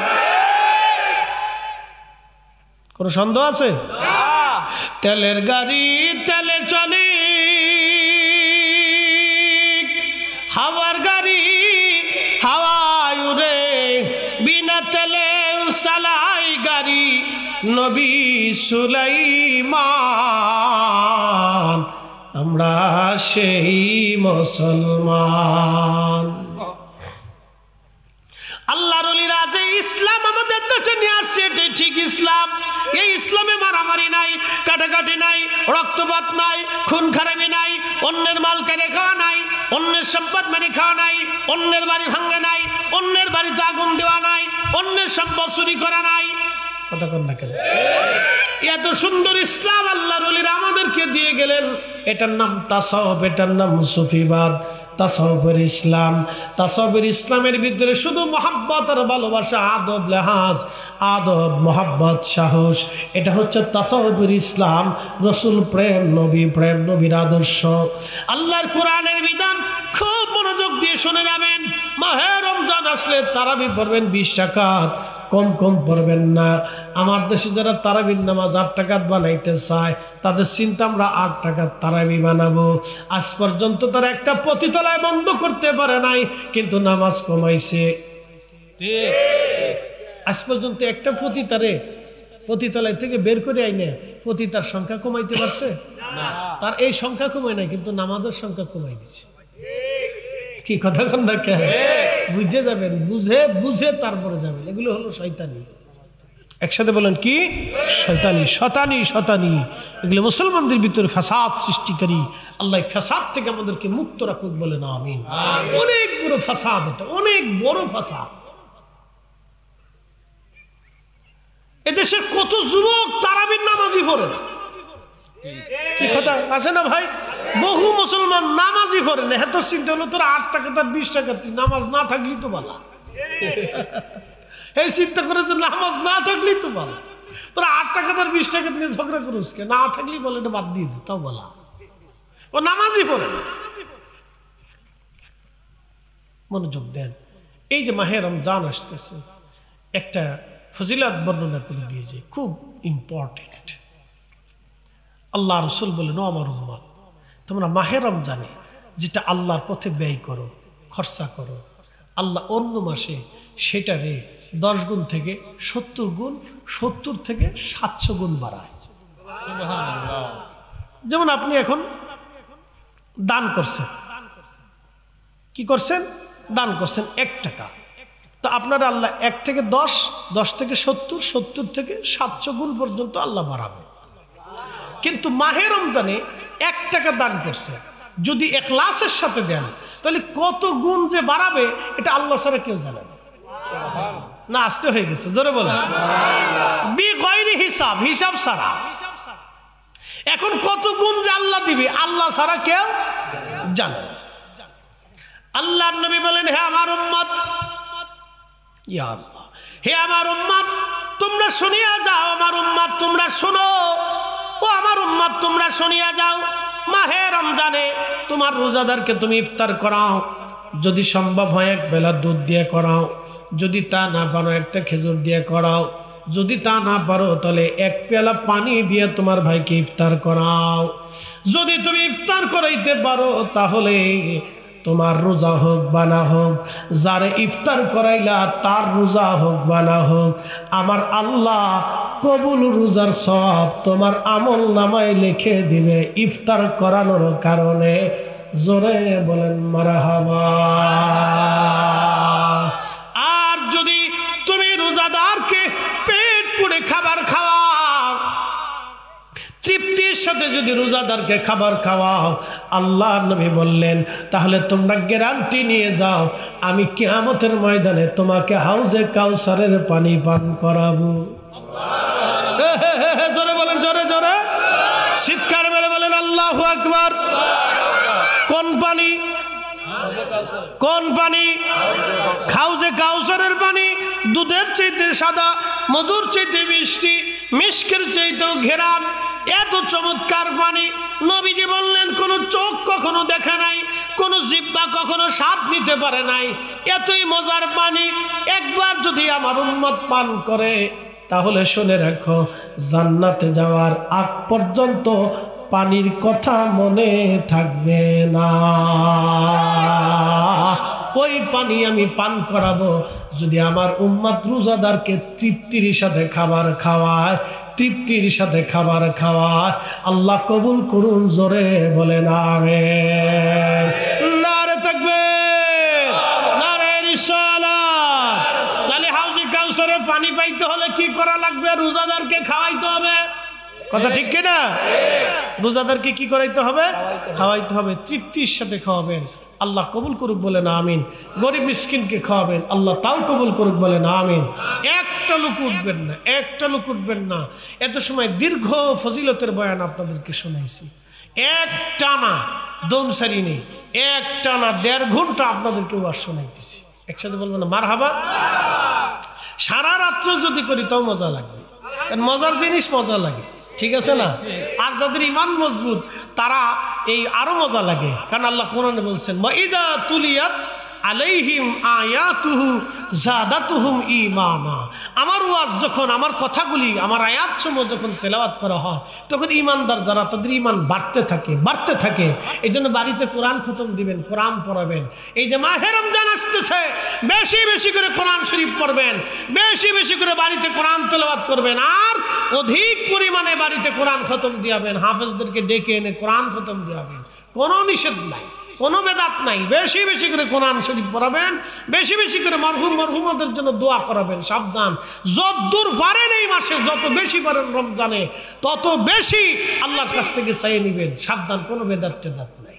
কোন সন্দেহ আছে? তেলের গাড়ি তেলে চলে, হাওয়ার গাড়ি হাওয়ায় উড়ে, বিনা তেলে চালাই গাড়ি নবী সুলাইমান, আমরা সেই মুসলমান। আল্লাহর ওলিরা যে ইসলাম আমাদের দেশে নিয়ে আসছে এটাই ঠিক ইসলাম। এই ইসলামে মারামারি নাই, কাটাকাটি নাই, রক্তপাত নাই, খুন খারাপি নাই, অন্যের মাল কেড়ে খাওয়া নাই, অন্যের সম্পদ মেরে খাওয়া নাই, অন্যের বাড়ি ভাঙা নাই, অন্যের বাড়িতে আগুন দেওয়া নাই, অন্যের সম্পদ চুরি করা নাই। কথা কন না কেন? এত সুন্দর ইসলাম আল্লাহর ওলিরা আমাদেরকে দিয়ে গেলেন। এটার নাম তাসাউফ, এটার নাম সুফিবাদ। তাসাউফের ইসলাম, তাসাউফের ইসলামের ভিতরে শুধু মহাব্বত আর ভালোবাসা, আদব লেহাজ, আদব মহাব্বত সাহস, এটা হচ্ছে তাসাউফের ইসলাম। রসুল প্রেম, নবী প্রেম, নবীর আদর্শ, আল্লাহর কোরআনের বিধান। খুব মনোযোগ দিয়ে শুনে যাবেন। মাহে রমজান আসলে তারাবি পড়বেন 20 রাকাত, কম কম পড়বেন না। আমার দেশে যারা তারাবির নামাজ 8 রাকাত বানাইতে চায় তাদের চিন্তা আমরা 8 রাকাত তারাবি বানাবো। আজ পর্যন্ত তারা একটা পতিতলায় বন্ধ করতে পারে নাই, কিন্তু নামাজ কমাইছে। আজ পর্যন্ত একটা পতিতলায় থেকে বের করে আইনে পতিতার সংখ্যা কমাইতে পারছে? তার এই সংখ্যা কমায় নাই, কিন্তু নামাজের সংখ্যা কমাই দিচ্ছে। কি কথা কন না কে? বুঝে যাবেন, বুঝে বুঝে তারপরে যাবেন। এগুলো হলো শয়তানি। একসাথে বলেন কি? শয়তানি, শতানি, শতানি। এগুলো মুসলমানদের ভিতরে ফাসাদ সৃষ্টিকারী। আল্লাহ ফাসাদ থেকে আমাদেরকে মুক্ত রাখুক, বলেন আমিন। অনেক বড় ফাসাদ, এটা অনেক বড় ফাসাদ। এদেশের কত যুবক তারাবির নামাজই পড়ে না। কি কথা আছে না ভাই? বহু মুসলমান নামাজই পড়ে না। এত চিন্তা হলো তোর 8 টাকা তার 20 টাকা, নামাজ না থাকলেই তো ভালো। এই চিন্তা করে যে নামাজ না থাকলেই তো ভালো। তোরা 8 টাকা তার 20 টাকা নিয়ে ঝগড়া করুস কে? না থাকলেই বলে এটা বাদ দিয়ে দিত, তাও বলা। ও নামাজই পড়ে না। মনোযোগ দেন। এই যে মাহে রমজান আসতেছে, একটা ফজিলত বর্ণনা করে দিয়েছে, খুব ইম্পর্টেন্ট। আল্লাহ রসুল বলেন, ও আমার উম্মত, তোমরা মাহে রমজানে যেটা আল্লাহর পথে ব্যয় করো, খরচা করো, আল্লাহ অন্য মাসে সেটারে 10 গুণ থেকে 70 গুণ, 70 থেকে 700 গুণ বাড়ায়। যেমন আপনি এখন দান করছেন, কি করছেন? দান করছেন 1 টাকা। তো আপনার আল্লাহ 1 থেকে 10, 10 থেকে 70, 70 থেকে 700 গুণ পর্যন্ত আল্লাহ বাড়াবে। কিন্তু মাহে রমজানে 1 টাকা দান করছে, যদি ইখলাসের সাথে দেন তাহলে কত গুণ যে বাড়াবে এটা আল্লাহ ছাড়া কেউ জানে না। না, আসতে হয়ে গেছে, জোরে বলেন। বিগয়রি হিসাব, হিসাব ছাড়া। এখন কত গুণ যে আল্লাহ দিবে আল্লাহ ছাড়া কেউ জানে না। আল্লাহর নবী বলেন, হে আমার উম্মত, ইয়া আল্লাহ, হে আমার উম্মত তোমরা শুনিয়া যাও, আমার উম্মত তোমরা শোনো, ও আমার উম্মত তোমরা শুনিয়া যাও। মাহে রমজানে তোমার রোজাদারকে তুমি ইফতার করাও, যদি সম্ভব হয় 1 বেলা দুধ দিয়ে করাও, যদি তা না পারো 1টা খেজুর দিয়ে করাও, যদি তা না পারো তাহলে 1 পেয়ালা পানি দিয়ে তোমার ভাইকে ইফতার করাও। যদি তুমি ইফতার করাইতে পারো তাহলে তোমার রোজা হোক বা না হোক, যারে ইফতার করাইলা তার রোজা হোক বা না হোক, আমার আল্লাহ কবুল রোজার সব তোমার আমল নামায় লিখে দিবে ইফতার করানোর কারণে। জোরে বলেন মারহাবা। আর যদি তুমি রোজাদারকে পেট পুড়ে খাবার খাওয়াও, তৃপ্তির সাথে যদি রোজাদারকে খাবার খাওয়াও, আল্লাহর নবী বললেন তাহলে তোমরা গ্যারান্টি নিয়ে যাও, আমি কিয়ামতের ময়দানে তোমাকে হাউজে কাউসারের পানি পান করাবো। চিৎকার মেরে বলেন আল্লাহু আকবার। কোন পানি? কোন পানি? হাউজে কাউসারের পানি। দুধের চাইতে সাদা, মধুর চাইতে মিষ্টি, মিষ্কের চাইতেও ঘেরান, এত চমৎকার পানি। নবীজি বললেন কোন চোখ কখনো দেখে নাই, কোন জিহ্বা কখনো স্বাদ নিতে পারে নাই, এতই মজার পানি। একবার যদি আমার উম্মত পান করে তাহলে শুনে রাখো, জান্নাতে যাওয়ার আগ পর্যন্ত পানির কথা মনে থাকবে না। ওই পানি আমি পান করাবো যদি আমার উম্মত রোজাদারকে তৃপ্তির সাথে খাবার খাওয়ায়, তৃপ্তির সাথে খাবার খাওয়ায়। আল্লাহ কবুল করুন, জোরে বলেন আমিন। নারে তাকবীর, নারে রিসালাত। তাহলে হাউজে কাউসারের পানি পাইতে হলে কি করা লাগবে? রোজাদারকে খাওয়াইতে হবে। কথা ঠিক কিনা? রোজাদারকে কি করাইতে হবে? খাওয়াইতে হবে, তৃপ্তির সাথে খাওয়াবেন। আল্লাহ কবুল করুক বলেন আমিন। গরিব মিসকিনকে খাওয়াবেন, আল্লাহ তাও কবুল করুক বলেন আমিন। একটা লোক উঠবেন না, একটা লোক উঠবেন না। এত সময় দীর্ঘ ফজিলতের বয়ান আপনাদেরকে শোনাইছি, একটানা দমসারি নেই, একটানা 1.5 ঘন্টা আপনাদেরকে ওয়াজ শোনাইতেছি। একসাথে বলবেন না মারহাবা? সারা রাত্র যদি করি তাও মজা লাগবে, মজার জিনিস মজা লাগে, ঠিক আছে না? আর যাদের ইমান মজবুত তারা এই আরো মজা লাগে, কারণ আল্লাহ কোরআনে বলছেন ওয়াইদা তুলিয়াত আলাইহিম আয়াতুহু যাদাতুহুম ঈমানা। আমার ওয়াজ যখন, আমার কথাগুলি, আমার আয়াতসমূহ যখন তেলাওয়াত করা হয় তখন ঈমানদার যারা তাদের ঈমান বাড়তে থাকে, বাড়তে থাকে। এই জন্য বাড়িতে কোরআন খতম দিবেন, কোরআন পড়াবেন। এই যে মাহে রমজান আসতেছে, বেশি বেশি করে কোরআন শরীফ পড়বেন, বেশি বেশি করে বাড়িতে কোরআন তেলাওয়াত করবেন, আর অধিক পরিমাণে বাড়িতে কোরআন খতম দিয়াবেন। হাফেজদেরকে ডেকে এনে কোরআন খতম দিয়াবেন, কোনো নিষেধ নাই, কোনো বেদাত নাই। বেশি বেশি করে কোরআন শরীফ পড়াবেন, বেশি বেশি করে মরহুম মরহুমাদের জন্য দোয়া করাবেন। সাবধান, যতদূর পারেন এই মাসে, যত বেশি পারেন রমজানে, তত বেশি আল্লাহর কাছ থেকে চাইয়ে নিবেন। সাবধান, কোনো বেদাত টেদাত নাই।